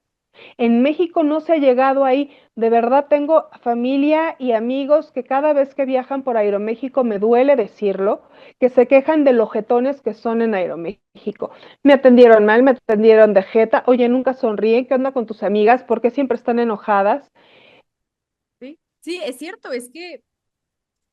En México no se ha llegado ahí. De verdad tengo familia y amigos que cada vez que viajan por Aeroméxico, me duele decirlo, que se quejan de los jetones que son en Aeroméxico. Me atendieron mal, me atendieron de jeta. Oye, nunca sonríen. ¿Qué onda con tus amigas? ¿Por qué siempre están enojadas? Sí, sí, es cierto, es que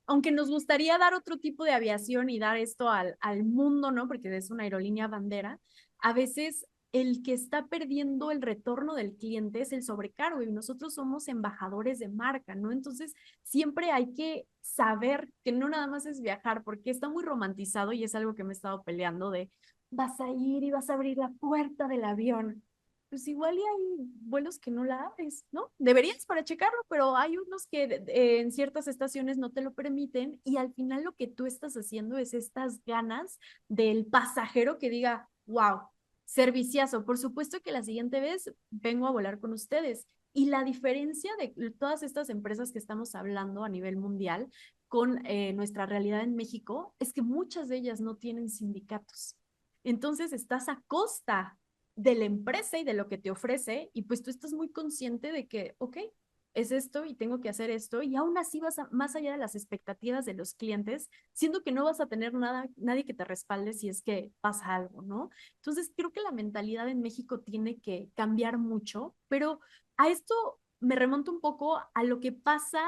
aunque nos gustaría dar otro tipo de aviación y dar esto al mundo, ¿no? Porque es una aerolínea bandera, a veces el que está perdiendo el retorno del cliente es el sobrecargo y nosotros somos embajadores de marca, ¿no? Entonces, siempre hay que saber que no nada más es viajar, porque está muy romantizado y es algo que me he estado peleando de vas a ir y vas a abrir la puerta del avión. Pues igual y hay vuelos que no la abres, ¿no? Deberías para checarlo, pero hay unos que en ciertas estaciones no te lo permiten y al final lo que tú estás haciendo es estas ganas del pasajero que diga, wow, serviciazo. Por supuesto que la siguiente vez vengo a volar con ustedes. Y la diferencia de todas estas empresas que estamos hablando a nivel mundial con nuestra realidad en México es que muchas de ellas no tienen sindicatos. Entonces estás a costa de la empresa y de lo que te ofrece, y pues tú estás muy consciente de que, ok, es esto y tengo que hacer esto, y aún así más allá de las expectativas de los clientes, siendo que no vas a tener nadie que te respalde si es que pasa algo, ¿no? Entonces creo que la mentalidad en México tiene que cambiar mucho, pero a esto me remonto un poco a lo que pasa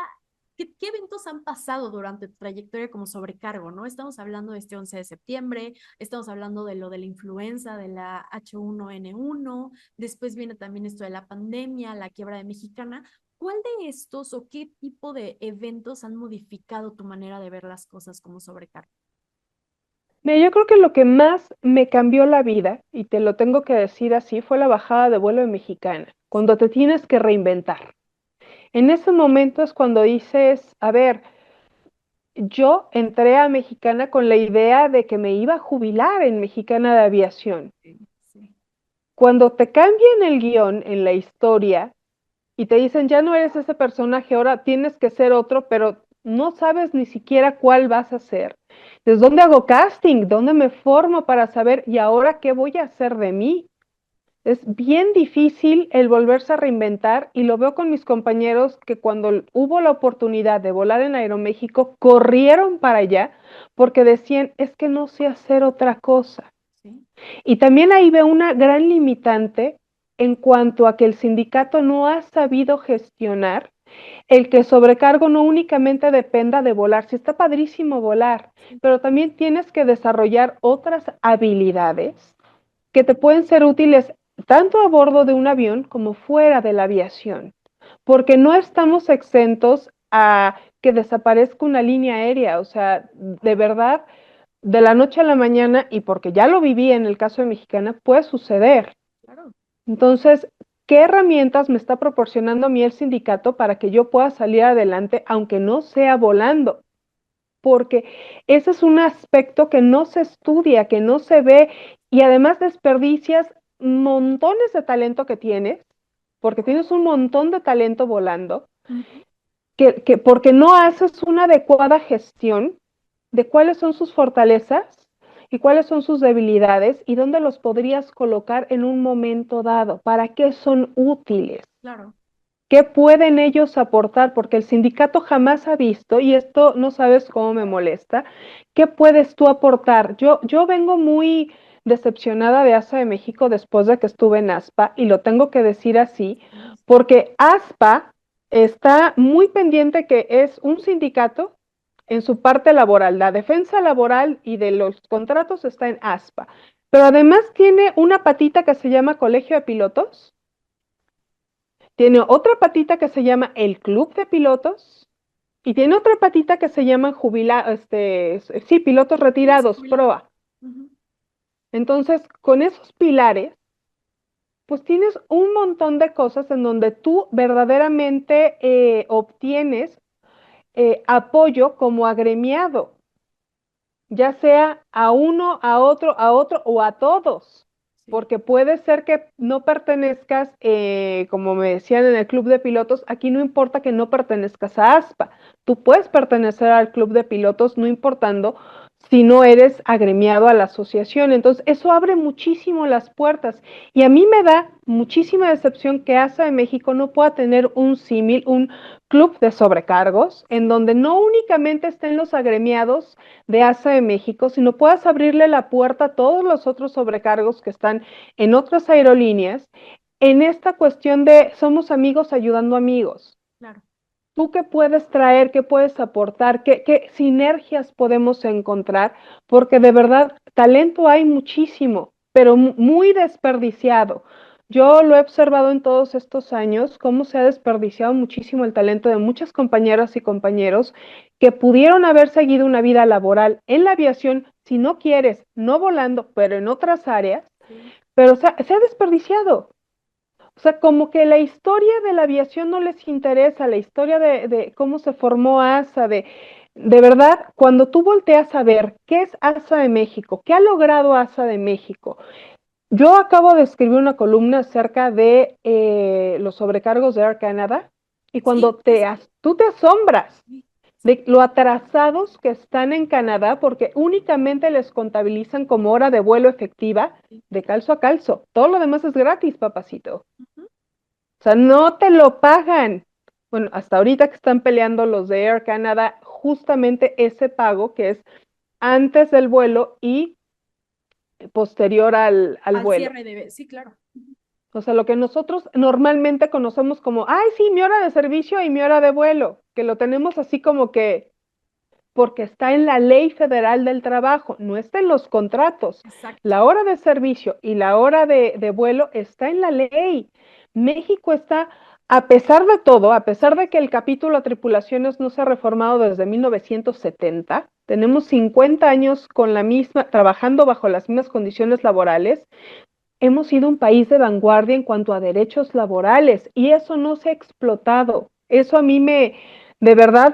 ¿qué eventos han pasado durante tu trayectoria como sobrecargo, ¿no? Estamos hablando de este 11 de septiembre, estamos hablando de lo de la influenza, de la H1N1, después viene también esto de la pandemia, la quiebra de Mexicana. ¿Cuál de estos o qué tipo de eventos han modificado tu manera de ver las cosas como sobrecargo? Mira, yo creo que lo que más me cambió la vida, y te lo tengo que decir así, fue la bajada de vuelo de Mexicana, cuando te tienes que reinventar. En ese momento es cuando dices, a ver, yo entré a Mexicana con la idea de que me iba a jubilar en Mexicana de Aviación. Sí, sí, Cuando te cambian el guión en la historia y te dicen, ya no eres ese personaje, ahora tienes que ser otro, pero no sabes ni siquiera cuál vas a ser. ¿Desde dónde hago casting? ¿Dónde me formo para saber y ahora qué voy a hacer de mí? Es bien difícil el volverse a reinventar y lo veo con mis compañeros que cuando hubo la oportunidad de volar en Aeroméxico, corrieron para allá porque decían, es que no sé hacer otra cosa. sí, Y también ahí veo una gran limitante en cuanto a que el sindicato no ha sabido gestionar el que el sobrecargo no únicamente dependa de volar, sí está padrísimo volar, sí, pero también tienes que desarrollar otras habilidades que te pueden ser útiles tanto a bordo de un avión como fuera de la aviación, porque no estamos exentos a que desaparezca una línea aérea, o sea, de verdad, de la noche a la mañana, y porque ya lo viví en el caso de Mexicana, puede suceder. claro. Entonces, ¿qué herramientas me está proporcionando a mí el sindicato para que yo pueda salir adelante, aunque no sea volando? Porque ese es un aspecto que no se estudia, que no se ve, y además desperdicias montones de talento que tienes, porque tienes un montón de talento volando, Ujú. porque no haces una adecuada gestión de cuáles son sus fortalezas y cuáles son sus debilidades y dónde los podrías colocar en un momento dado, para qué son útiles. Claro, ¿Qué pueden ellos aportar? Porque el sindicato jamás ha visto, y esto no sabes cómo me molesta, ¿qué puedes tú aportar? Yo vengo muy decepcionada de ASA de México después de que estuve en ASPA, y lo tengo que decir así, sí, porque ASPA está muy pendiente que es un sindicato en su parte laboral. La defensa laboral y de los contratos está en ASPA, pero además tiene una patita que se llama Colegio de Pilotos, tiene otra patita que se llama el Club de Pilotos y tiene otra patita que se llama sí, pilotos sí, sí, retirados, jubilado. PROA. Ujú. Entonces, con esos pilares, pues tienes un montón de cosas en donde tú verdaderamente obtienes apoyo como agremiado, ya sea a uno, a otro o a todos, Sí, porque puede ser que no pertenezcas, como me decían en el club de pilotos, aquí no importa que no pertenezcas a ASPA, tú puedes pertenecer al club de pilotos no importando si no eres agremiado a la asociación. Entonces, eso abre muchísimo las puertas y a mí me da muchísima decepción que ASA de México no pueda tener un símil, un club de sobrecargos, en sí, donde no únicamente estén los agremiados de ASA de México, sino puedas abrirle la puerta a todos los otros sobrecargos que están en otras aerolíneas en esta cuestión de somos amigos ayudando amigos. claro. ¿Tú qué puedes traer? ¿Qué puedes aportar? ¿Qué sinergias podemos encontrar? Porque de verdad, talento hay muchísimo, pero muy desperdiciado. Yo lo he observado en todos estos años, cómo se ha desperdiciado muchísimo el talento de muchas compañeras y compañeros que pudieron haber seguido una vida laboral en la aviación, si no quieres, no volando, pero en otras áreas, Sí, pero se ha desperdiciado. O sea, como que la historia de la aviación no les interesa, la historia de cómo se formó ASA, de verdad, cuando tú volteas a ver qué es ASA de México, qué ha logrado ASA de México. Yo acabo de escribir una columna acerca de los sobrecargos de Air Canada y cuando sí, sí, sí, tú te asombras sí, sí, de lo atrasados que están en Canadá porque únicamente les contabilizan como hora de vuelo efectiva sí. de calzo a calzo. Todo lo demás es gratis, papacito. Ujú. O sea, no te lo pagan. Bueno, hasta ahorita que están peleando los de Air Canada, justamente ese pago que es antes del vuelo y posterior al Al vuelo. cierre de, sí, claro. Ujú. O sea, lo que nosotros normalmente conocemos como, ay, sí, mi hora de servicio y mi hora de vuelo, que lo tenemos así como que porque está en la Ley Federal del Trabajo, no está en los contratos. Exacto. La hora de servicio y la hora de vuelo está en la ley. México está, a pesar de todo, a pesar de que el capítulo de tripulaciones no se ha reformado desde 1970, tenemos 50 años con la misma, trabajando bajo las mismas condiciones laborales, hemos sido un país de vanguardia en cuanto a derechos laborales y eso no se ha explotado. Eso a mí de verdad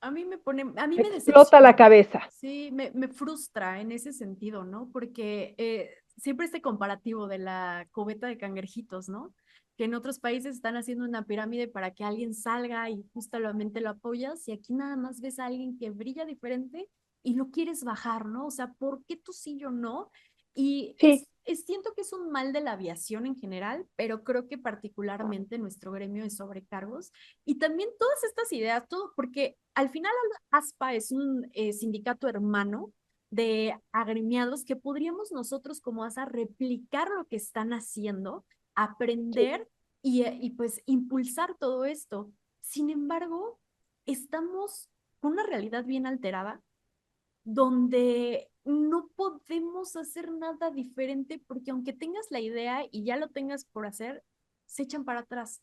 A mí me explota la decepciona. cabeza. Sí, me frustra en ese sentido, ¿no? Porque siempre este comparativo de la cubeta de cangrejitos, ¿no? Que en otros países están haciendo una pirámide para que alguien salga y justamente lo apoyas, y aquí nada más ves a alguien que brilla diferente y lo quieres bajar, ¿no? O sea, ¿por qué tú sí, yo no? Y Sí, siento que es un mal de la aviación en general, pero creo que particularmente nuestro gremio de sobrecargos y también todas estas ideas, todo, porque al final ASPA es un sindicato hermano de agremiados que podríamos nosotros como ASA replicar lo que están haciendo, sí. aprender y pues impulsar todo esto. Sin embargo, estamos con una realidad bien alterada donde no podemos hacer nada diferente porque aunque tengas la idea y ya lo tengas por hacer, se echan para atrás.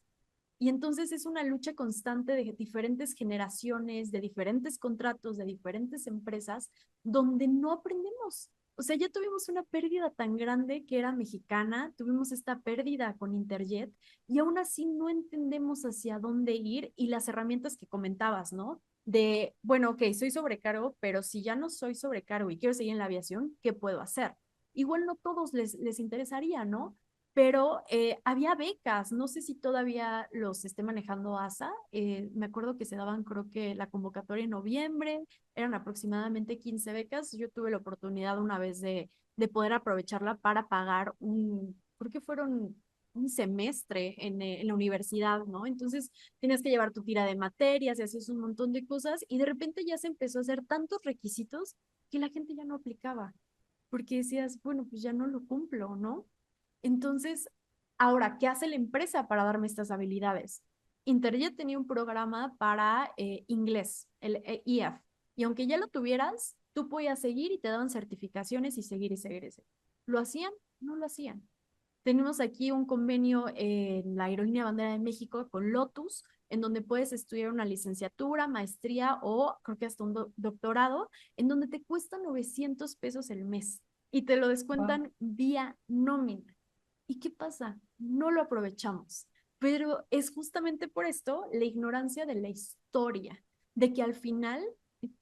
Y entonces es una lucha constante de diferentes generaciones, de diferentes contratos, de diferentes empresas, donde no aprendemos. O sea, ya tuvimos una pérdida tan grande que era mexicana, tuvimos esta pérdida con Interjet y aún así no entendemos hacia dónde ir y las herramientas que comentabas, ¿no? De, bueno, ok, soy sobrecargo, pero si ya no soy sobrecargo y quiero seguir en la aviación, ¿qué puedo hacer? Igual no todos les interesaría, ¿no? Pero había becas, no sé si todavía los esté manejando ASA, me acuerdo que se daban, creo que la convocatoria en noviembre, eran aproximadamente 15 becas, yo tuve la oportunidad una vez de poder aprovecharla para pagar creo que fueron un semestre en la universidad, ¿no? Entonces tienes que llevar tu tira de materias y haces un montón de cosas y de repente ya se empezó a hacer tantos requisitos que la gente ya no aplicaba, porque decías, bueno, pues ya no lo cumplo, ¿no? Entonces, ahora, ¿qué hace la empresa para darme estas habilidades? Interjet tenía un programa para inglés, el EF, y aunque ya lo tuvieras, tú podías seguir y te daban certificaciones y seguir y seguir y seguir. ¿Lo hacían? No lo hacían. Tenemos aquí un convenio en la Aerolínea Bandera de México con Lotus, en donde puedes estudiar una licenciatura, maestría o creo que hasta un doctorado, en donde te cuesta 900 pesos el mes y te lo Wow. descuentan vía nómina. ¿Y qué pasa? No lo aprovechamos. Pero es justamente por esto la ignorancia de la historia, de que al final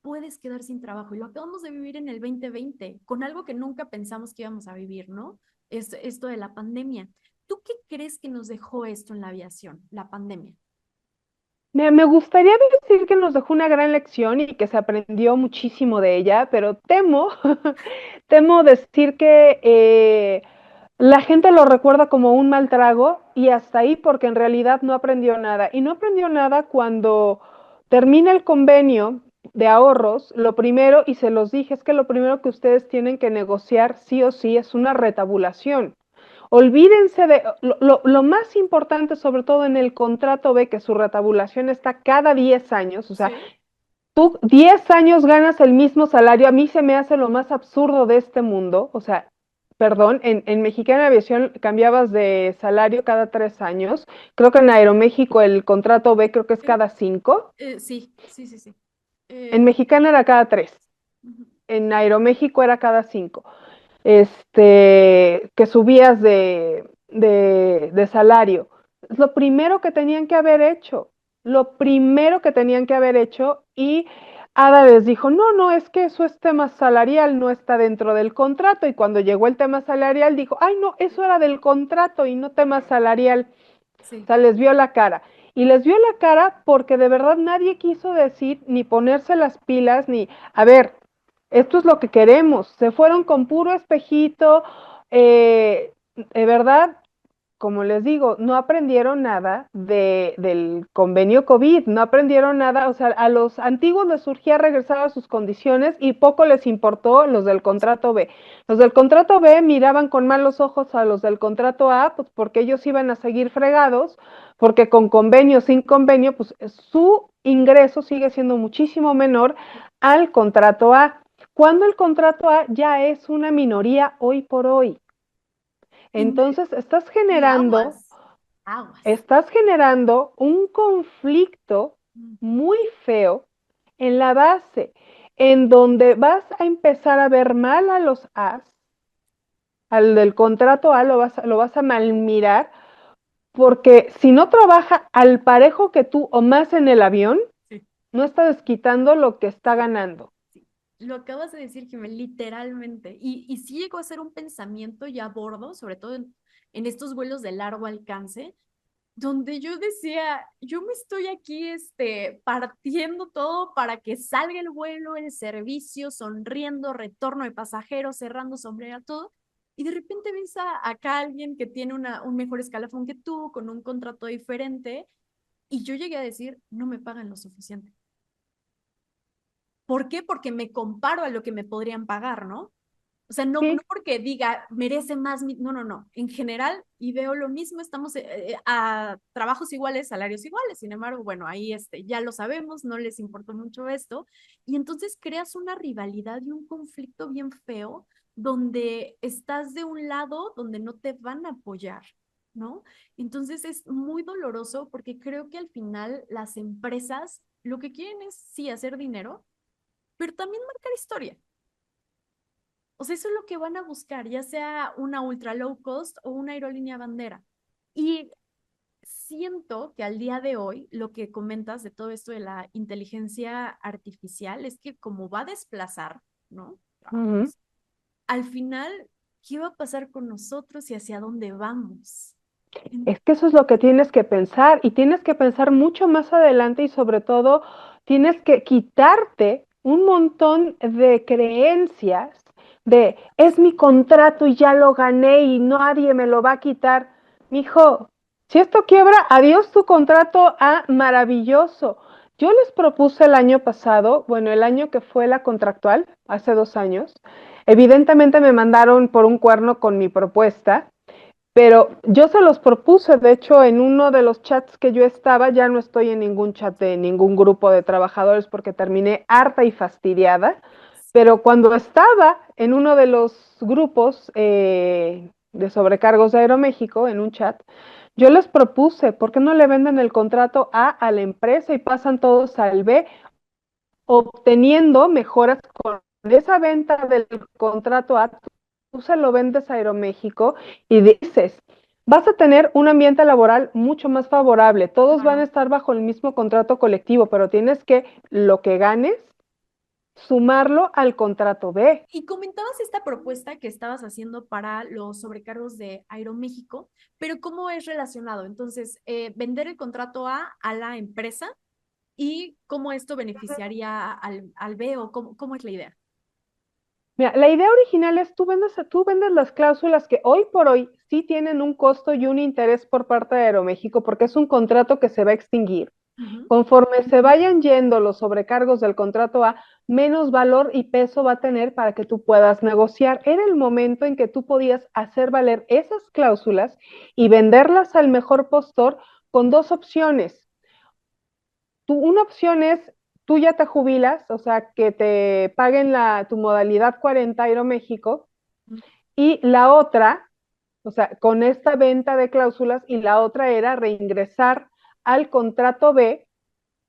puedes quedar sin trabajo. Y lo acabamos de vivir en el 2020, con algo que nunca pensamos que íbamos a vivir, ¿no? Esto de la pandemia. ¿Tú qué crees que nos dejó esto en la aviación, la pandemia? Me gustaría decir que nos dejó una gran lección y que se aprendió muchísimo de ella, pero temo, temo decir que la gente lo recuerda como un mal trago y hasta ahí porque en realidad no aprendió nada. Y no aprendió nada cuando termina el convenio de ahorros, lo primero, y se los dije, es que lo primero que ustedes tienen que negociar sí o sí es una retabulación. Olvídense de lo más importante, sobre todo en el contrato B, que su retabulación está cada 10 años, o sea, Sí. tú 10 años ganas el mismo salario, a mí se me hace lo más absurdo de este mundo, o sea, perdón, en Mexicana Aviación cambiabas de salario cada 3 años, creo que en Aeroméxico el contrato B creo que es Eh, cada 5, sí, sí, sí, sí. en No. Mexicana era cada 3, Ujú. en Aeroméxico era cada 5, que subías de salario. Es lo primero que tenían que haber hecho, lo primero que tenían que haber hecho y Ada les dijo, no, no, es que eso es tema salarial, no está dentro del contrato y cuando llegó el tema salarial dijo, ay, no, eso era del contrato y no tema salarial. O Sí, sea, les vio la cara. Y les vio la cara porque de verdad nadie quiso decir ni ponerse las pilas ni, a ver, esto es lo que queremos. Se fueron con puro espejito, de verdad, como les digo, no aprendieron nada del convenio COVID, no aprendieron nada, o sea, a los antiguos les surgía regresar a sus condiciones y poco les importó los del contrato B. Los del contrato B miraban con malos ojos a los del contrato A, pues porque ellos iban a seguir fregados, porque con convenio, sin convenio, pues su ingreso sigue siendo muchísimo menor al contrato A, cuando el contrato A ya es una minoría hoy por hoy. Y, Entonces, y aguas, aguas. estás generando un conflicto muy feo en la base, en donde vas a empezar a ver mal a los As, al del contrato A lo vas a mal mirar, porque si no trabaja al parejo que tú o más en el avión, Sí. no está desquitando lo que está ganando. Sí. Lo acabas de decir, Jimé, literalmente. Y sí llegó a ser un pensamiento ya a bordo, sobre todo en estos vuelos de largo alcance, donde yo decía, yo me estoy aquí partiendo todo para que salga el vuelo, el servicio, sonriendo, retorno de pasajeros, cerrando sombrera, todo. Y de repente ves acá a alguien que tiene un mejor escalafón que tú, con un contrato diferente, y yo llegué a decir, no me pagan lo suficiente. ¿Por qué? Porque me comparo a lo que me podrían pagar, ¿no? O sea, no, no Sí, porque diga, merece más, no, no, no. En general, y veo lo mismo, estamos a trabajos iguales, salarios iguales. Sin embargo, bueno, ahí ya lo sabemos, no les importó mucho esto. Y entonces creas una rivalidad y un conflicto bien feo donde estás de un lado donde no te van a apoyar, ¿no? Entonces es muy doloroso porque creo que al final las empresas lo que quieren es sí hacer dinero, pero también marcar historia. O sea, eso es lo que van a buscar, ya sea una ultra low cost o una aerolínea bandera. Y siento que al día de hoy, lo que comentas de todo esto de la inteligencia artificial es que como va a desplazar, ¿no? uh-huh. Trabajos, al final, ¿qué va a pasar con nosotros y hacia dónde vamos? Es que eso es lo que tienes que pensar y tienes que pensar mucho más adelante y sobre todo tienes que quitarte un montón de creencias de es mi contrato y ya lo gané y nadie me lo va a quitar. Mijo, si esto quiebra, adiós tu contrato a maravilloso. Yo les propuse el año pasado, bueno, el año que fue la contractual, hace 2 años, evidentemente me mandaron por un cuerno con mi propuesta, pero yo se los propuse, de hecho, en uno de los chats que yo estaba, ya no estoy en ningún chat de ningún grupo de trabajadores porque terminé harta y fastidiada, pero cuando estaba en uno de los grupos de sobrecargos de Aeroméxico, en un chat, yo les propuse, ¿por qué no le venden el contrato a la empresa y pasan todos al B, obteniendo mejoras con esa venta del contrato A? Tú se lo vendes a Aeroméxico y dices, vas a tener un ambiente laboral mucho más favorable, todos van a Claro. estar bajo el mismo contrato colectivo, pero tienes que lo que ganes, sumarlo al contrato B. Y comentabas esta propuesta que estabas haciendo para los sobrecargos de Aeroméxico, pero ¿cómo es relacionado? Entonces, vender el contrato a la empresa y cómo esto beneficiaría al B o cómo es la idea. Mira, la idea original es tú vendes las cláusulas que hoy por hoy sí tienen un costo y un interés por parte de Aeroméxico porque es un contrato que se va a extinguir. Ujú. Conforme se vayan yendo los sobrecargos del contrato A, menos valor y peso va a tener para que tú puedas negociar. Era el momento en que tú podías hacer valer esas cláusulas y venderlas al mejor postor con dos opciones. Una opción es, tú ya te jubilas, o sea, que te paguen tu modalidad 40 Aeroméxico, y la otra, o sea, con esta venta de cláusulas, y la otra era reingresar al contrato B,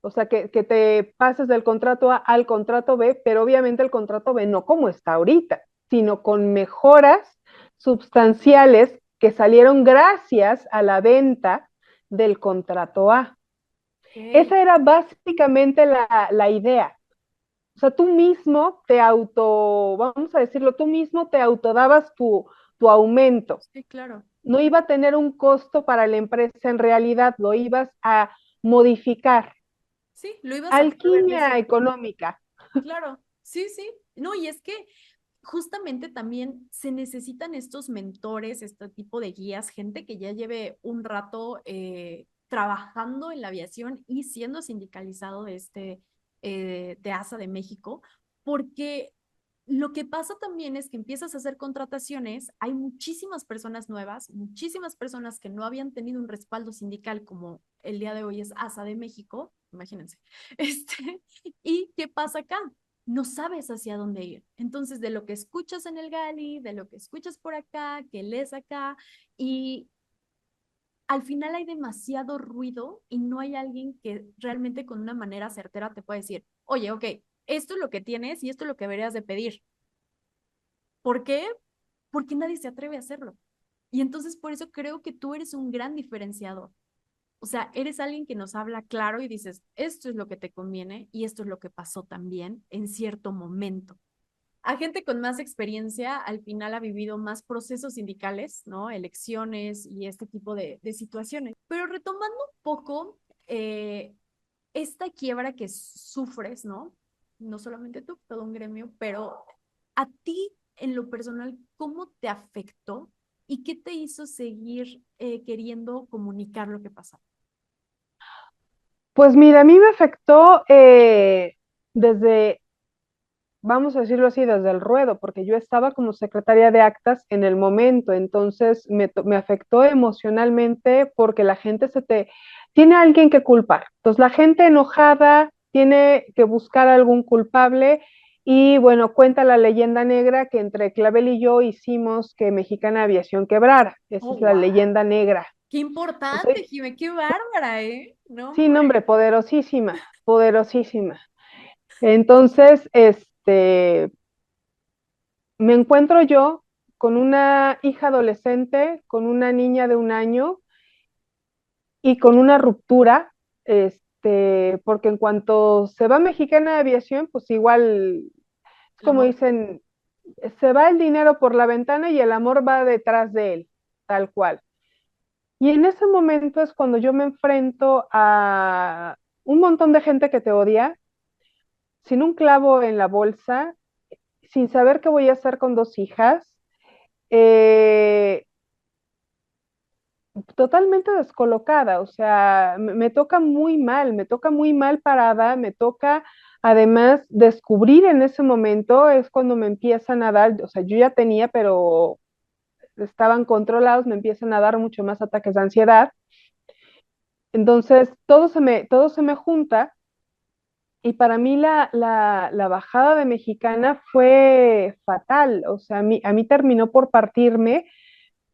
o sea, que te pases del contrato A al contrato B, pero obviamente el contrato B no como está ahorita, sino con mejoras sustanciales que salieron gracias a la venta del contrato A. Ok. Esa era básicamente la idea. O sea, tú mismo te vamos a decirlo, tú mismo te autodabas tu aumento. Sí, claro. No iba a tener un costo para la empresa, en realidad lo ibas a modificar. Sí, lo ibas a poder Alquimia decir. económica. Claro, sí, sí. No, y es que justamente también se necesitan estos mentores, este tipo de guías, gente que ya lleve un rato trabajando en la aviación y siendo sindicalizado de ASA de México, porque Lo que pasa también es que empiezas a hacer contrataciones, hay muchísimas personas nuevas, muchísimas personas que no habían tenido un respaldo sindical como el día de hoy es ASA de México, imagínense. ¿Y qué pasa acá? No sabes hacia dónde ir. Entonces, de lo que escuchas en el Gali, de lo que escuchas por acá, que lees acá, y al final hay demasiado ruido y no hay alguien que realmente con una manera certera te pueda decir, oye, ok, esto es lo que tienes y esto es lo que deberías de pedir. ¿Por qué? Porque nadie se atreve a hacerlo. Y entonces por eso creo que tú eres un gran diferenciador. O sea, eres alguien que nos habla claro y dices, esto es lo que te conviene y esto es lo que pasó también en cierto momento. A gente con más experiencia al final ha vivido más procesos sindicales, ¿no? Elecciones y este tipo de situaciones. Pero retomando un poco esta quiebra que sufres, ¿no? No solamente tú, todo un gremio, pero a ti en lo personal, ¿cómo te afectó y qué te hizo seguir queriendo comunicar lo que pasaba? Pues mira, a mí me afectó desde, vamos a decirlo así, desde el ruedo, porque yo estaba como secretaria de actas en el momento, entonces me afectó emocionalmente porque la gente tiene a alguien que culpar. Entonces la gente enojada tiene que buscar algún culpable y bueno, cuenta la leyenda negra que entre Clavel y yo hicimos que Mexicana Aviación quebrara. Esa Oh, es la wow. leyenda negra. Qué Entonces, importante, Jimé, qué bárbara, ¿eh? No, sí, hombre. nombre, poderosísima, poderosísima. Entonces, me encuentro yo con una hija adolescente, con una niña de 1 año y con una ruptura, porque en cuanto se va Mexicana de Aviación, pues igual, es El como amor. dicen, se va el dinero por la ventana y el amor va detrás de él, tal cual. Y en ese momento es cuando yo me enfrento a un montón de gente que te odia, sin un clavo en la bolsa, sin saber qué voy a hacer con 2 hijas, eh, totalmente descolocada, o sea, me toca muy mal, me toca muy mal parada, me toca además descubrir en ese momento, es cuando me empiezan a dar, o sea, yo ya tenía, pero estaban controlados, me empiezan a dar mucho más ataques de ansiedad, entonces todo se me junta. Y para mí la bajada de Mexicana fue fatal, o sea, a mí terminó por partirme,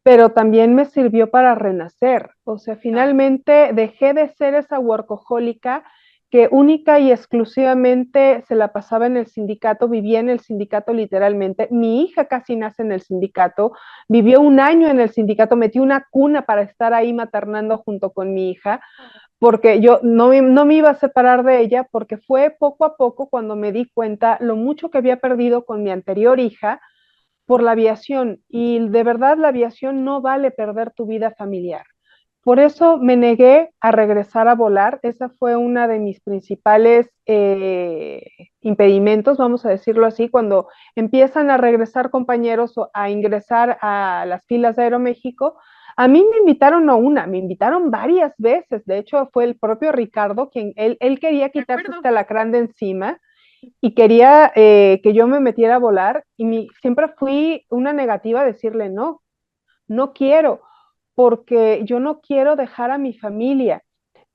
pero también me sirvió para renacer. O sea, Claro. finalmente dejé de ser esa workahólica que única y exclusivamente se la pasaba en el sindicato, vivía en el sindicato literalmente. Mi hija casi nace en el sindicato, vivió 1 año en el sindicato, metí una cuna para estar ahí maternando junto con mi hija porque yo no me iba a separar de ella, porque fue poco a poco cuando me di cuenta lo mucho que había perdido con mi anterior hija por la aviación. Y de verdad la aviación no vale perder tu vida familiar. Por eso me negué a regresar a volar. Esa fue una de mis principales impedimentos, vamos a decirlo así, cuando empiezan a regresar compañeros a ingresar a las filas de Aeroméxico. A mí me invitaron no una, me invitaron varias veces. De hecho, fue el propio Ricardo quien él quería De quitarse acuerdo. este alacrán de encima y quería que yo me metiera a volar y siempre fui una negativa a decirle no, no quiero, porque yo no quiero dejar a mi familia.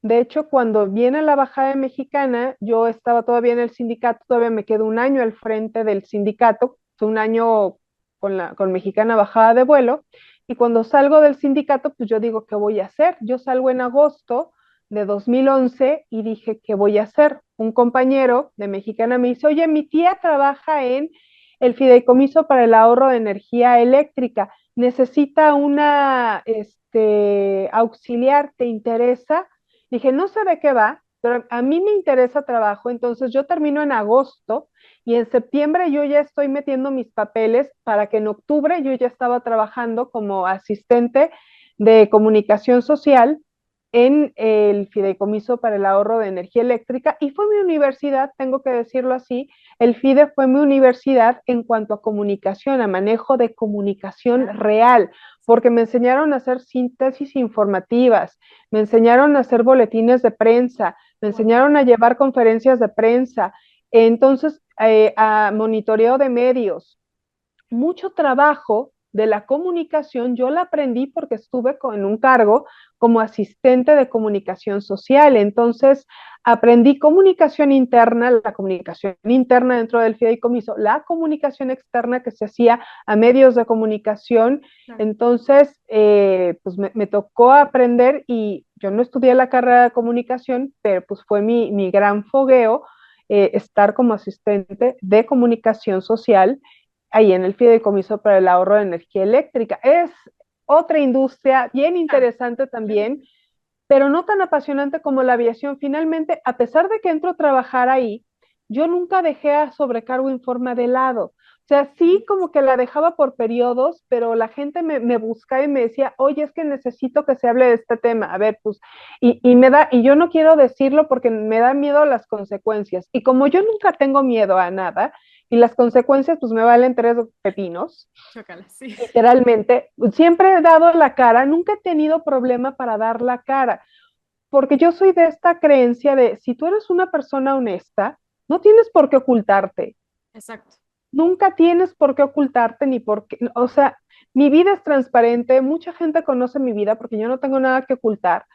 De hecho, cuando viene la bajada mexicana, yo estaba todavía en el sindicato, todavía me quedo 1 año al frente del sindicato, fue 1 año con Mexicana bajada de vuelo, y cuando salgo del sindicato, pues yo digo, ¿qué voy a hacer? Yo salgo en agosto de 2011 y dije, ¿qué voy a hacer? Un compañero de Mexicana me dice, oye, mi tía trabaja en el fideicomiso para el ahorro de energía eléctrica, necesita una auxiliar, ¿te interesa? Dije, no sé de qué va, pero a mí me interesa trabajo, entonces yo termino en agosto y en septiembre yo ya estoy metiendo mis papeles para que en octubre yo ya estaba trabajando como asistente de comunicación social en el Fideicomiso para el Ahorro de Energía Eléctrica y fue mi universidad, tengo que decirlo así, el FIDE fue mi universidad en cuanto a comunicación, a manejo de comunicación Claro. real, porque me enseñaron a hacer síntesis informativas, me enseñaron a hacer boletines de prensa, me Wow. enseñaron a llevar conferencias de prensa. Entonces, a monitoreo de medios, mucho trabajo de la comunicación, yo la aprendí porque estuve en un cargo como asistente de comunicación social. Entonces, aprendí comunicación interna, la comunicación interna dentro del fideicomiso, la comunicación externa que se hacía a medios de comunicación. Claro. Entonces, pues me tocó aprender y yo no estudié la carrera de comunicación, pero pues fue mi gran fogueo estar como asistente de comunicación social ahí en el fideicomiso para el ahorro de energía eléctrica. Es otra industria bien Claro, interesante claro. también, pero no tan apasionante como la aviación. Finalmente, a pesar de que entro a trabajar ahí, yo nunca dejé a Sobrecargo Informa de lado. O sea, sí como que la dejaba por periodos, pero la gente me buscaba y me decía, oye, es que necesito que se hable de este tema. A ver, pues, y yo no quiero decirlo porque me da miedo las consecuencias. Y como yo nunca tengo miedo a nada, y las consecuencias pues me valen tres pepinos, Chócala, sí. literalmente, siempre he dado la cara, nunca he tenido problema para dar la cara, porque yo soy de esta creencia de si tú eres una persona honesta, no tienes por qué ocultarte, Exacto. nunca tienes por qué ocultarte ni por qué, o sea, mi vida es transparente, mucha gente conoce mi vida porque yo no tengo nada que ocultar,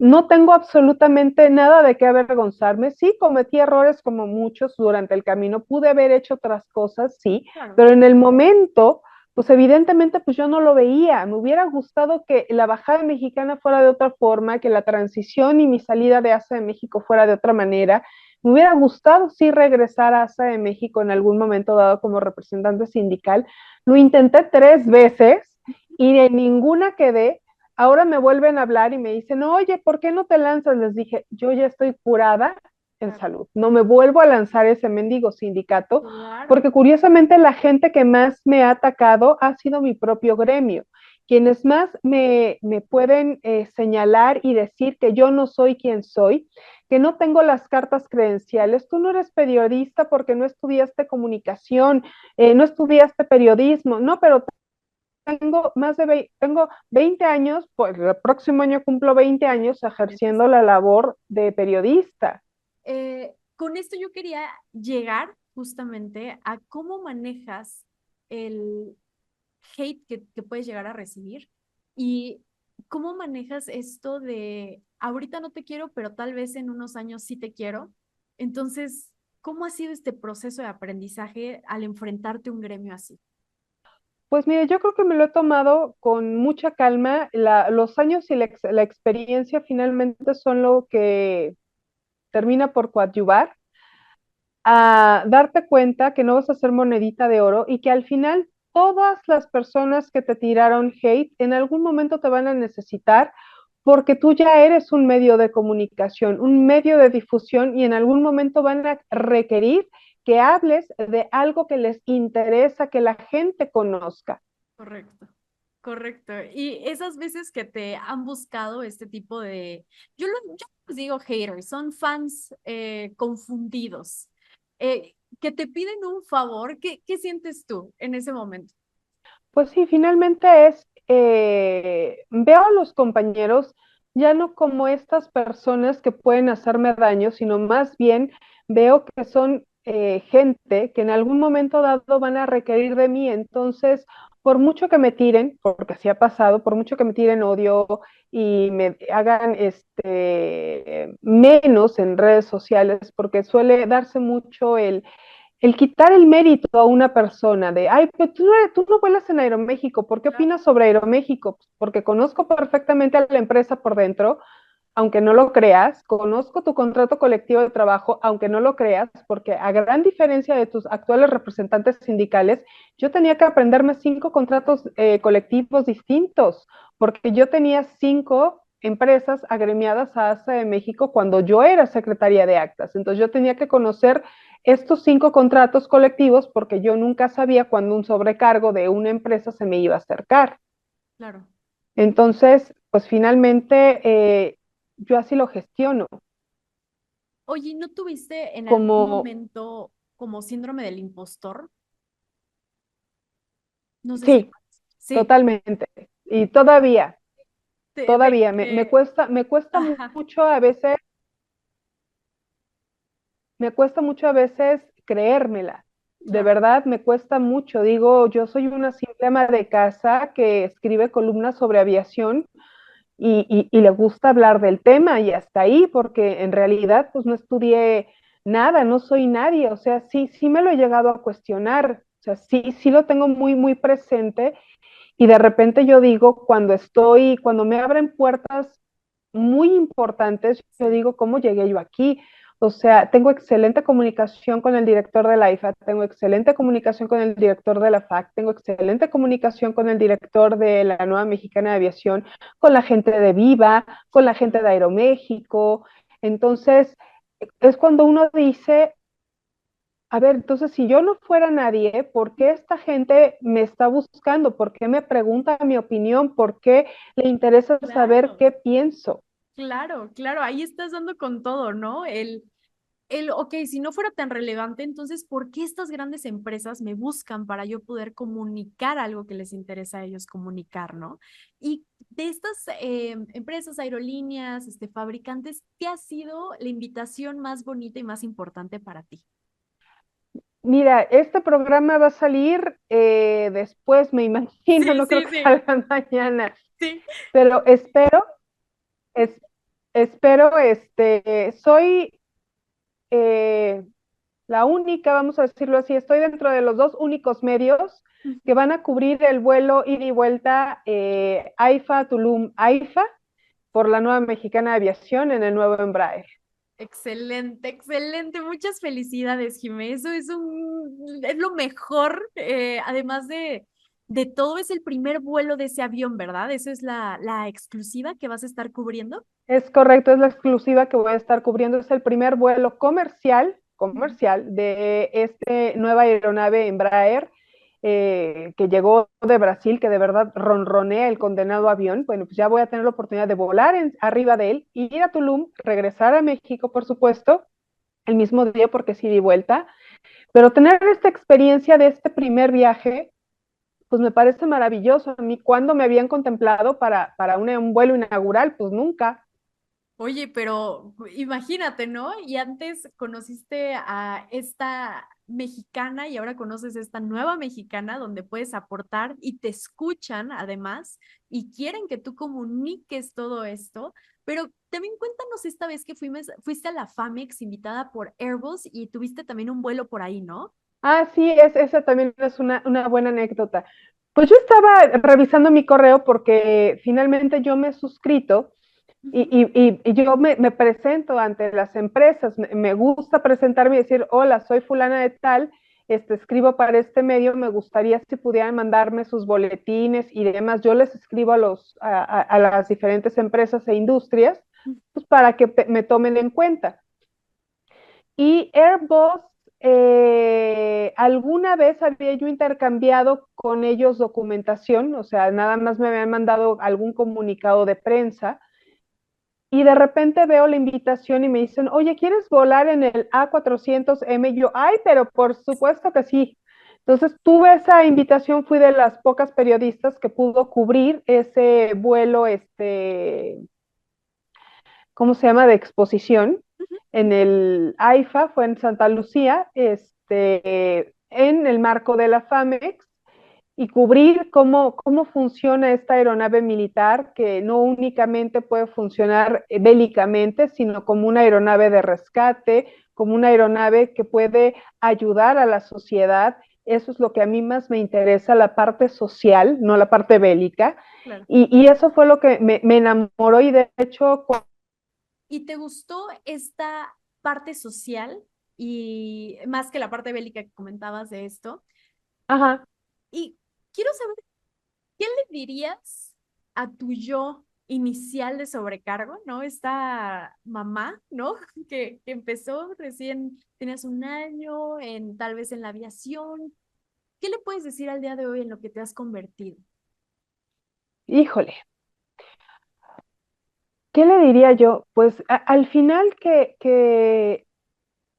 no tengo absolutamente nada de qué avergonzarme. Sí, cometí errores como muchos durante el camino, pude haber hecho otras cosas, sí, Claro. pero en el momento, pues evidentemente, pues yo no lo veía. Me hubiera gustado que la bajada mexicana fuera de otra forma, que la transición y mi salida de ASA de México fuera de otra manera. Me hubiera gustado sí regresar a ASA de México en algún momento dado como representante sindical. Lo intenté 3 veces y de ninguna quedé. Ahora me vuelven a hablar y me dicen, oye, ¿por qué no te lanzas? Les dije, yo ya estoy curada en Claro. salud. No me vuelvo a lanzar ese mendigo sindicato, Claro. porque curiosamente la gente que más me ha atacado ha sido mi propio gremio. Quienes más me pueden señalar y decir que yo no soy quien soy, que no tengo las cartas credenciales. Tú no eres periodista porque no estudiaste comunicación, no estudiaste periodismo. No, pero tengo 20 años, pues el próximo año cumplo 20 años ejerciendo la labor de periodista. Con esto yo quería llegar justamente a cómo manejas el hate que puedes llegar a recibir y cómo manejas esto de ahorita no te quiero, pero tal vez en unos años sí te quiero. Entonces, ¿cómo ha sido este proceso de aprendizaje al enfrentarte a un gremio así? Pues mire, yo creo que me lo he tomado con mucha calma. Los años y la experiencia finalmente son lo que termina por coadyuvar a darte cuenta que no vas a ser monedita de oro y que al final todas las personas que te tiraron hate en algún momento te van a necesitar porque tú ya eres un medio de comunicación, un medio de difusión y en algún momento van a requerir que hables de algo que les interesa que la gente conozca. Correcto, correcto. Y esas veces que te han buscado este tipo de, yo les digo haters, son fans confundidos, que te piden un favor, ¿qué sientes tú en ese momento? Pues sí, finalmente veo a los compañeros ya no como estas personas que pueden hacerme daño, sino más bien veo que son gente que en algún momento dado van a requerir de mí. Entonces, por mucho que me tiren, porque así ha pasado, por mucho que me tiren odio y me hagan menos en redes sociales, porque suele darse mucho el quitar el mérito a una persona de, ay, pero tú no vuelas en Aeroméxico, ¿por qué Claro. opinas sobre Aeroméxico? Pues porque conozco perfectamente a la empresa por dentro, aunque no lo creas, conozco tu contrato colectivo de trabajo, aunque no lo creas, porque a gran diferencia de tus actuales representantes sindicales, yo tenía que aprenderme 5 contratos colectivos distintos, porque yo tenía 5 empresas agremiadas a ASA de México cuando yo era secretaria de actas. Entonces yo tenía que conocer estos 5 contratos colectivos porque yo nunca sabía cuándo un sobrecargo de una empresa se me iba a acercar. Claro. Entonces, pues finalmente yo así lo gestiono, Oye, ¿no tuviste en algún como, momento como síndrome del impostor? No sé si... sí, Sí, totalmente. Y todavía, de todavía, que... me cuesta Ajá, mucho a veces me cuesta mucho a veces creérmela. De Claro, verdad, me cuesta mucho. Digo, yo soy una simple ama de casa que escribe columnas sobre aviación y le gusta hablar del tema y hasta ahí, porque en realidad pues no estudié nada, no soy nadie, o sea, sí me lo he llegado a cuestionar, o sea, sí lo tengo muy presente y de repente yo digo, cuando me abren puertas muy importantes, yo sí, digo, ¿cómo llegué yo aquí? O sea, tengo excelente comunicación con el director de la IFA, tengo excelente comunicación con el director de la FAC, tengo excelente comunicación con el director de la Nueva Mexicana de Aviación, con la gente de Viva, con la gente de Aeroméxico. Entonces, es cuando uno dice, a ver, entonces si yo no fuera nadie, ¿por qué esta gente me está buscando? ¿Por qué me pregunta mi opinión? ¿Por qué le interesa saber claro, qué pienso? claro, claro, ahí estás dando con todo, ¿no? Ok, si no fuera tan relevante, entonces, ¿por qué estas grandes empresas me buscan para yo poder comunicar algo que les interesa a ellos comunicar, ¿no? Y de estas empresas, aerolíneas, fabricantes, ¿qué ha sido la invitación más bonita y más importante para ti? Mira, este programa va a salir después, me imagino, Sí, no creo sí, que sí, salga mañana, sí. pero es- espero, soy eh, la única, vamos a decirlo así, estoy dentro de los dos únicos medios que van a cubrir el vuelo ida y vuelta AIFA, Tulum, AIFA, por la nueva mexicana de aviación en el nuevo Embraer. Excelente, excelente. Muchas felicidades, Jimé. Eso es lo mejor. Además de todo, es el primer vuelo de ese avión, ¿verdad? Eso es la exclusiva que vas a estar cubriendo. Es correcto, es la exclusiva que voy a estar cubriendo. Es el primer vuelo Ujú. comercial de esta nueva aeronave Embraer que llegó de Brasil, que de verdad ronronea el condenado avión. Bueno, pues ya voy a tener la oportunidad de volar arriba de él, ir a Tulum, regresar a México, por supuesto, el mismo día porque sí di vuelta, pero tener esta experiencia de este primer viaje, pues me parece maravilloso. A mí, ¿cuándo me habían contemplado para un vuelo inaugural? Pues nunca. Oye, pero imagínate, ¿no? Y antes conociste a esta mexicana y ahora conoces esta nueva mexicana donde puedes aportar y te escuchan además y quieren que tú comuniques todo esto. Pero también cuéntanos esta vez que fuiste a la FAMEX invitada por Airbus y tuviste también un vuelo por ahí, ¿no? Ah, sí, esa también es una buena anécdota. Pues yo estaba revisando mi correo porque finalmente yo me he suscrito Ujú. y yo me presento ante las empresas. Me gusta presentarme y decir, hola, soy fulana de tal, escribo para este medio, me gustaría si pudieran mandarme sus boletines y demás. Yo les escribo a las diferentes empresas e industrias pues, para que me tomen en cuenta. Y Airbus, alguna vez había yo intercambiado con ellos documentación, o sea, nada más me habían mandado algún comunicado de prensa, y de repente veo la invitación y me dicen, oye, ¿quieres volar en el A400M? Y yo, ay, pero por supuesto que sí. Entonces tuve esa invitación, fui de las pocas periodistas que pudo cubrir ese vuelo, ¿cómo se llama?, de exposición en el AIFA, fue en Santa Lucía, en el marco de la FAMEX, y cubrir cómo funciona esta aeronave militar que no únicamente puede funcionar bélicamente, sino como una aeronave de rescate, como una aeronave que puede ayudar a la sociedad. Eso es lo que a mí más me interesa, la parte social, no la parte bélica. Claro. Y eso fue lo que me enamoró y de hecho ¿Y te gustó esta parte social y más que la parte bélica que comentabas de esto? ajá, Y quiero saber, ¿qué le dirías a tu yo inicial de sobrecargo, ¿no? Esta mamá, ¿no? Que empezó recién, tenías un año, tal vez en la aviación. ¿Qué le puedes decir al día de hoy en lo que te has convertido? híjole, ¿qué le diría yo? Pues al final que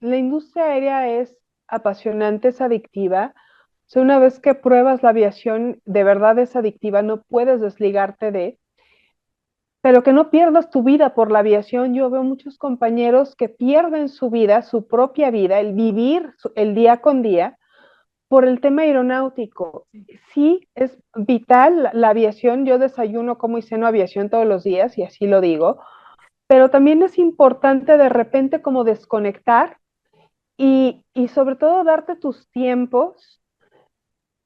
la industria aérea es apasionante, es adictiva. O sea, una vez que pruebas la aviación, de verdad es adictiva, no puedes desligarte de. pero que no pierdas tu vida por la aviación. Yo veo muchos compañeros que pierden su vida, su propia vida, el vivir el día con día por el tema aeronáutico. Sí, es vital la aviación. Yo desayuno, como y ceno aviación todos los días y así lo digo, pero también es importante de repente como desconectar y sobre todo darte tus tiempos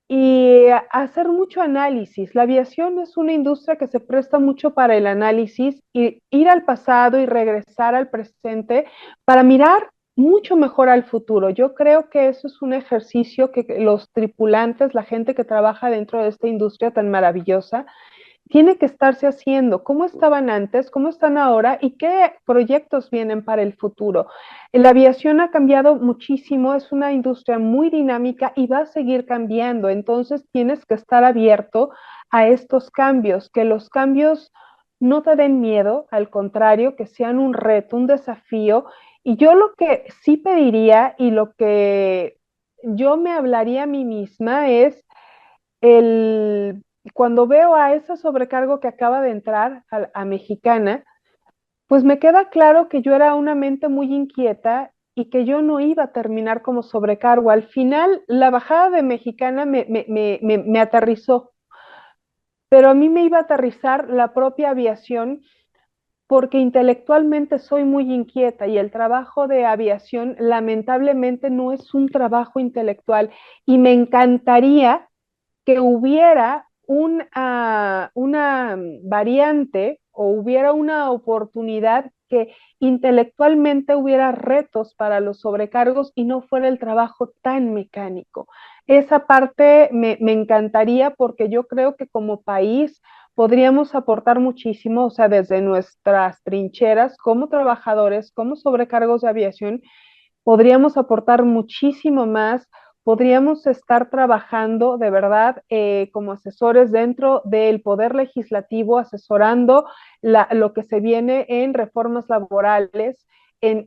y hacer mucho análisis. La aviación es una industria que se presta mucho para el análisis y ir al pasado y regresar al presente para mirar mucho mejor al futuro. Yo creo que eso es un ejercicio que los tripulantes, la gente que trabaja dentro de esta industria tan maravillosa, tiene que estarse haciendo, cómo estaban antes, cómo están ahora y qué proyectos vienen para el futuro. La aviación ha cambiado muchísimo, es una industria muy dinámica y va a seguir cambiando, entonces tienes que estar abierto a estos cambios, que los cambios no te den miedo, al contrario, que sean un reto, un desafío. Y yo lo que sí pediría y lo que yo me hablaría a mí misma es el, cuando veo a esa sobrecargo que acaba de entrar a Mexicana, pues me queda claro que yo era una mente muy inquieta y que yo no iba a terminar como sobrecargo. Al final, la bajada de Mexicana me aterrizó, pero a mí me iba a aterrizar la propia aviación porque intelectualmente soy muy inquieta y el trabajo de aviación lamentablemente no es un trabajo intelectual y me encantaría que hubiera una variante o hubiera una oportunidad que intelectualmente hubiera retos para los sobrecargos y no fuera el trabajo tan mecánico. Esa parte me encantaría porque yo creo que como país podríamos aportar muchísimo, o sea, desde nuestras trincheras como trabajadores, como sobrecargos de aviación, podríamos aportar muchísimo más, podríamos estar trabajando de verdad como asesores dentro del Poder Legislativo, asesorando lo que se viene en reformas laborales, en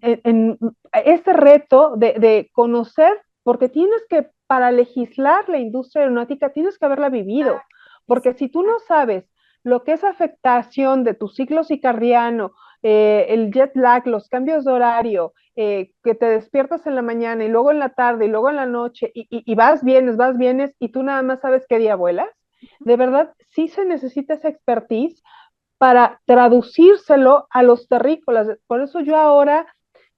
ese reto de conocer, porque tienes que, para legislar la industria aeronáutica, tienes que haberla vivido, porque si tú no sabes lo que es afectación de tu ciclo circadiano, el jet lag, los cambios de horario, que te despiertas en la mañana y luego en la tarde y luego en la noche y vas, vienes y tú nada más sabes qué día vuelas, de verdad sí se necesita esa expertise para traducírselo a los terrícolas. Por eso yo ahora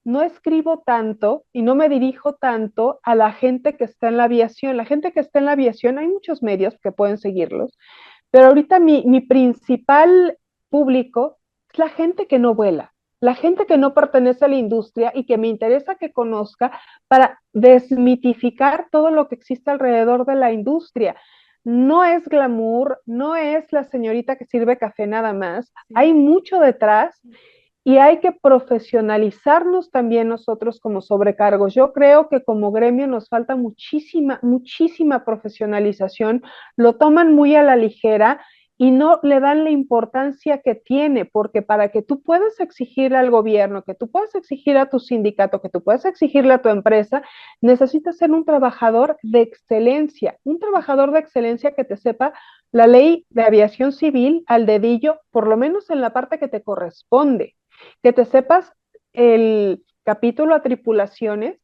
no escribo tanto y no me dirijo tanto a la gente que está en la aviación. La gente que está en la aviación, hay muchos medios que pueden seguirlos, pero ahorita mi principal público es la gente que no vuela, la gente que no pertenece a la industria y que me interesa que conozca para desmitificar todo lo que existe alrededor de la industria. No es glamour, no es la señorita que sirve café nada más, hay mucho detrás y hay que profesionalizarnos también nosotros como sobrecargos. Yo creo que como gremio nos falta muchísima, muchísima profesionalización, lo toman muy a la ligera y no le dan la importancia que tiene, porque para que tú puedas exigirle al gobierno, que tú puedas exigir a tu sindicato, que tú puedas exigirle a tu empresa, necesitas ser un trabajador de excelencia que te sepa la ley de aviación civil al dedillo, por lo menos en la parte que te corresponde, que te sepas el capítulo a tripulaciones,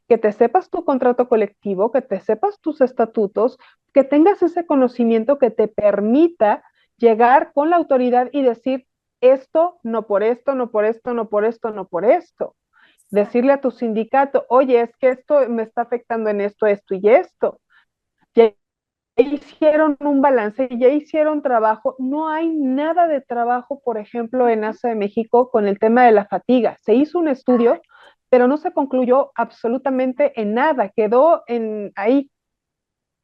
que te sepas tu contrato colectivo, que te sepas tus estatutos, que tengas ese conocimiento que te permita llegar con la autoridad y decir esto, no por esto, no por esto, no por esto, no por esto. Decirle a tu sindicato, oye, es que esto me está afectando en esto, esto y esto. Ya hicieron un balance, ya hicieron trabajo. No hay nada de trabajo, por ejemplo, en ASA de México con el tema de la fatiga. Se hizo un estudio, pero no se concluyó absolutamente en nada. Quedó ahí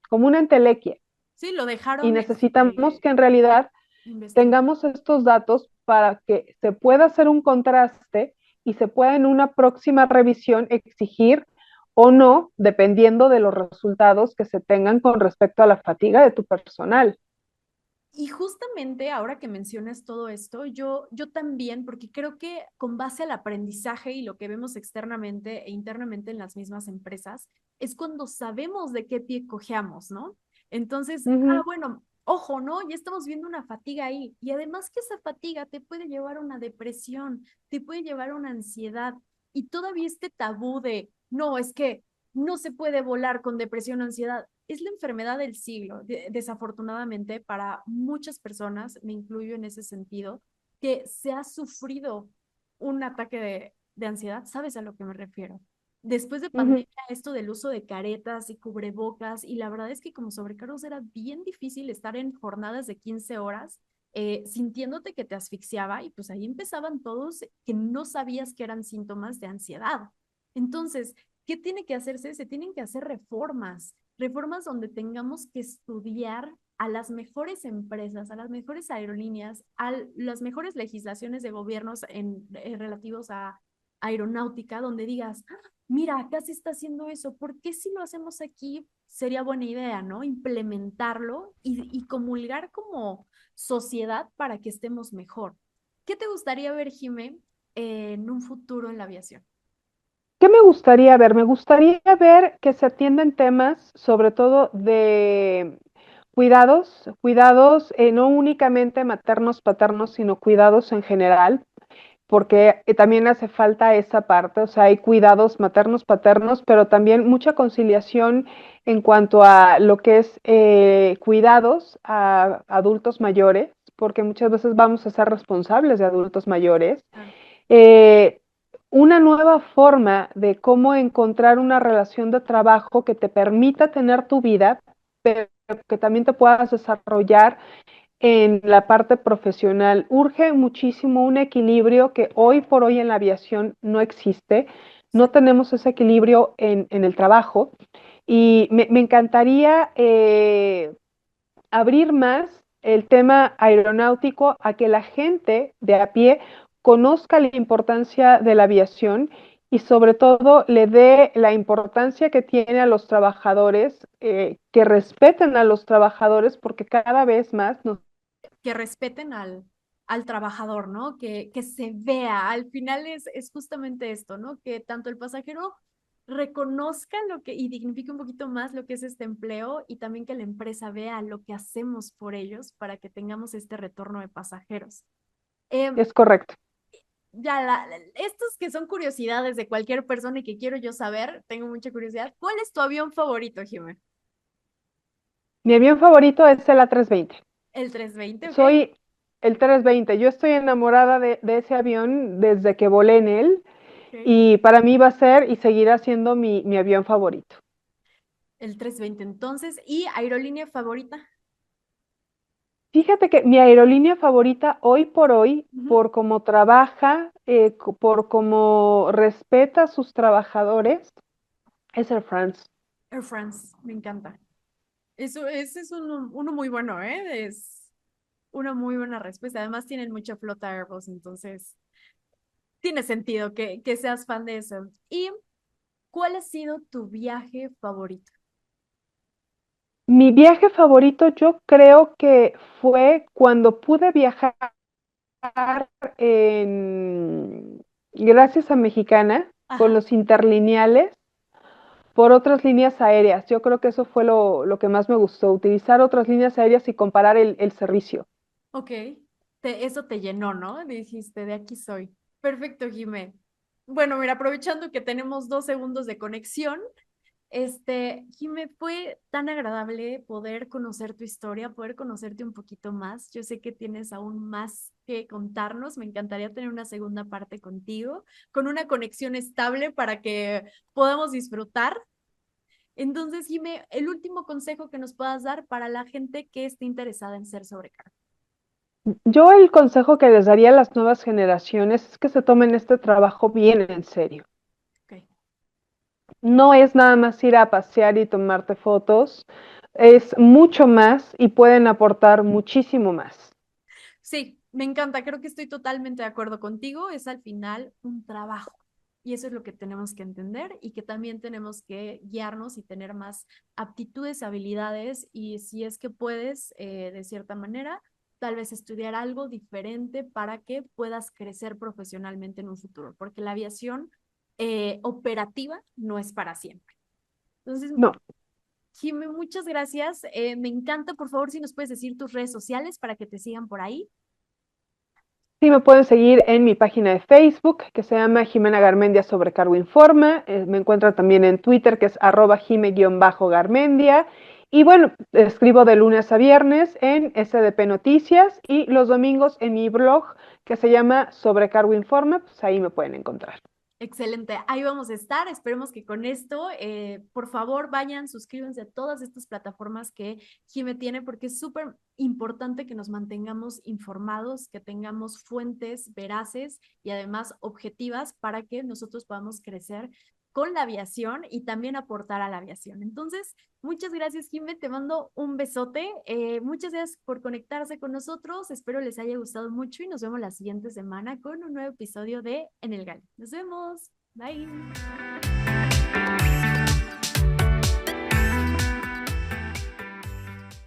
como una entelequia. Sí, lo Y dejaron necesitamos que en realidad investigar. tengamos estos datos para que se pueda hacer un contraste y se pueda en una próxima revisión exigir o no, dependiendo de los resultados que se tengan con respecto a la fatiga de tu personal. Y justamente ahora que mencionas todo esto, yo también, porque creo que con base al aprendizaje y lo que vemos externamente e internamente en las mismas empresas, es cuando sabemos de qué pie cojeamos, ¿no? Entonces, Uh -huh. bueno, ojo, ¿no? Ya estamos viendo una fatiga ahí. Y además que esa fatiga te puede llevar a una depresión, te puede llevar a una ansiedad. Y todavía este tabú de, no, es que no se puede volar con depresión o ansiedad. Es la enfermedad del siglo, desafortunadamente, para muchas personas, me incluyo en ese sentido, que se ha sufrido un ataque de ansiedad. ¿Sabes a lo que me refiero? Después de Ujú. pandemia, esto del uso de caretas y cubrebocas, y la verdad es que como sobrecargos era bien difícil estar en jornadas de 15 horas sintiéndote que te asfixiaba y pues ahí empezaban todos que no sabías que eran síntomas de ansiedad. Entonces, ¿qué tiene que hacerse? Se tienen que hacer reformas, reformas donde tengamos que estudiar a las mejores empresas, a las mejores aerolíneas, a las mejores legislaciones de gobiernos relativos a aeronáutica, donde digas, mira, acá se está haciendo eso, ¿por qué si lo hacemos aquí sería buena idea, ¿no? Implementarlo y comulgar como sociedad para que estemos mejor. ¿Qué te gustaría ver, Jimé, en un futuro en la aviación? ¿Qué me gustaría ver? Me gustaría ver que se atienden temas, sobre todo de cuidados, cuidados no únicamente maternos, paternos, sino cuidados en general, porque también hace falta esa parte, o sea, hay cuidados maternos, paternos, pero también mucha conciliación en cuanto a lo que es cuidados a adultos mayores, porque muchas veces vamos a ser responsables de adultos mayores. Claro. Eh, una nueva forma de cómo encontrar una relación de trabajo que te permita tener tu vida, pero que también te puedas desarrollar en la parte profesional. Urge muchísimo un equilibrio que hoy por hoy en la aviación no existe. No Sí. tenemos ese equilibrio en el trabajo y me encantaría abrir más el tema aeronáutico a que la gente de a pie conozca la importancia de la aviación y sobre todo le dé la importancia que tiene a los trabajadores, que respeten a los trabajadores porque cada vez más nos Que respeten al trabajador, ¿no? Que se vea. Al final es justamente esto, ¿no? Que tanto el pasajero reconozca lo que y dignifique un poquito más lo que es este empleo y también que la empresa vea lo que hacemos por ellos para que tengamos este retorno de pasajeros. Eh, es correcto. ya, estos que son curiosidades de cualquier persona y que quiero yo saber, tengo mucha curiosidad. ¿Cuál es tu avión favorito, Jimé? Mi avión favorito es el A320. El 320, ¿ok? Soy el 320. Yo estoy enamorada de ese avión desde que volé en él Ok. y para mí va a ser y seguirá siendo mi avión favorito. El 320 entonces. ¿Y aerolínea favorita? Fíjate que mi aerolínea favorita hoy por hoy, Ujú. por cómo trabaja, por cómo respeta a sus trabajadores, es Air France. Air France, me encanta. Eso, ese es uno muy bueno, ¿eh? Es una muy buena respuesta. Además tienen mucha flota Airbus, entonces tiene sentido que seas fan de eso. ¿Y cuál ha sido tu viaje favorito? Mi viaje favorito yo creo que fue cuando pude viajar gracias a Mexicana con Ajá, los interlineales por otras líneas aéreas. Yo creo que eso fue lo que más me gustó, utilizar otras líneas aéreas y comparar el servicio. ok. Eso te llenó, ¿no? Dijiste, de aquí soy. Perfecto, Jimé. Bueno, mira, aprovechando que tenemos 2 segundos de conexión, Jimé, fue tan agradable poder conocer tu historia, poder conocerte un poquito más. Yo sé que tienes aún más que contarnos. Me encantaría tener una segunda parte contigo, con una conexión estable para que podamos disfrutar. Entonces, Jimé, el último consejo que nos puedas dar para la gente que esté interesada en ser sobrecargo. Yo el consejo que les daría a las nuevas generaciones es que se tomen este trabajo bien en serio. Ok. No es nada más ir a pasear y tomarte fotos, es mucho más y pueden aportar muchísimo más. Sí, me encanta, creo que estoy totalmente de acuerdo contigo, es al final un trabajo y eso es lo que tenemos que entender y que también tenemos que guiarnos y tener más aptitudes, habilidades y si es que puedes, de cierta manera, tal vez estudiar algo diferente para que puedas crecer profesionalmente en un futuro, porque la aviación operativa no es para siempre. Entonces, No, Jimé, muchas gracias. Me encanta, por favor, si nos puedes decir tus redes sociales para que te sigan por ahí. Sí, me pueden seguir en mi página de Facebook, que se llama Jimena Garmendia Sobrecargo Informa. Me encuentran también en Twitter, que es @jime_garmendia. Y bueno, escribo de lunes a viernes en SDP Noticias y los domingos en mi blog, que se llama Sobrecargo Informa. Pues ahí me pueden encontrar. Excelente, ahí vamos a estar. Esperemos que con esto, por favor, vayan, suscríbanse a todas estas plataformas que Jime tiene, porque es súper importante que nos mantengamos informados, que tengamos fuentes veraces y además objetivas para que nosotros podamos crecer con la aviación y también aportar a la aviación. Entonces, muchas gracias, Jime. Te mando un besote. Muchas gracias por conectarse con nosotros. Espero les haya gustado mucho y nos vemos la siguiente semana con un nuevo episodio de En el Gal. Nos vemos. Bye.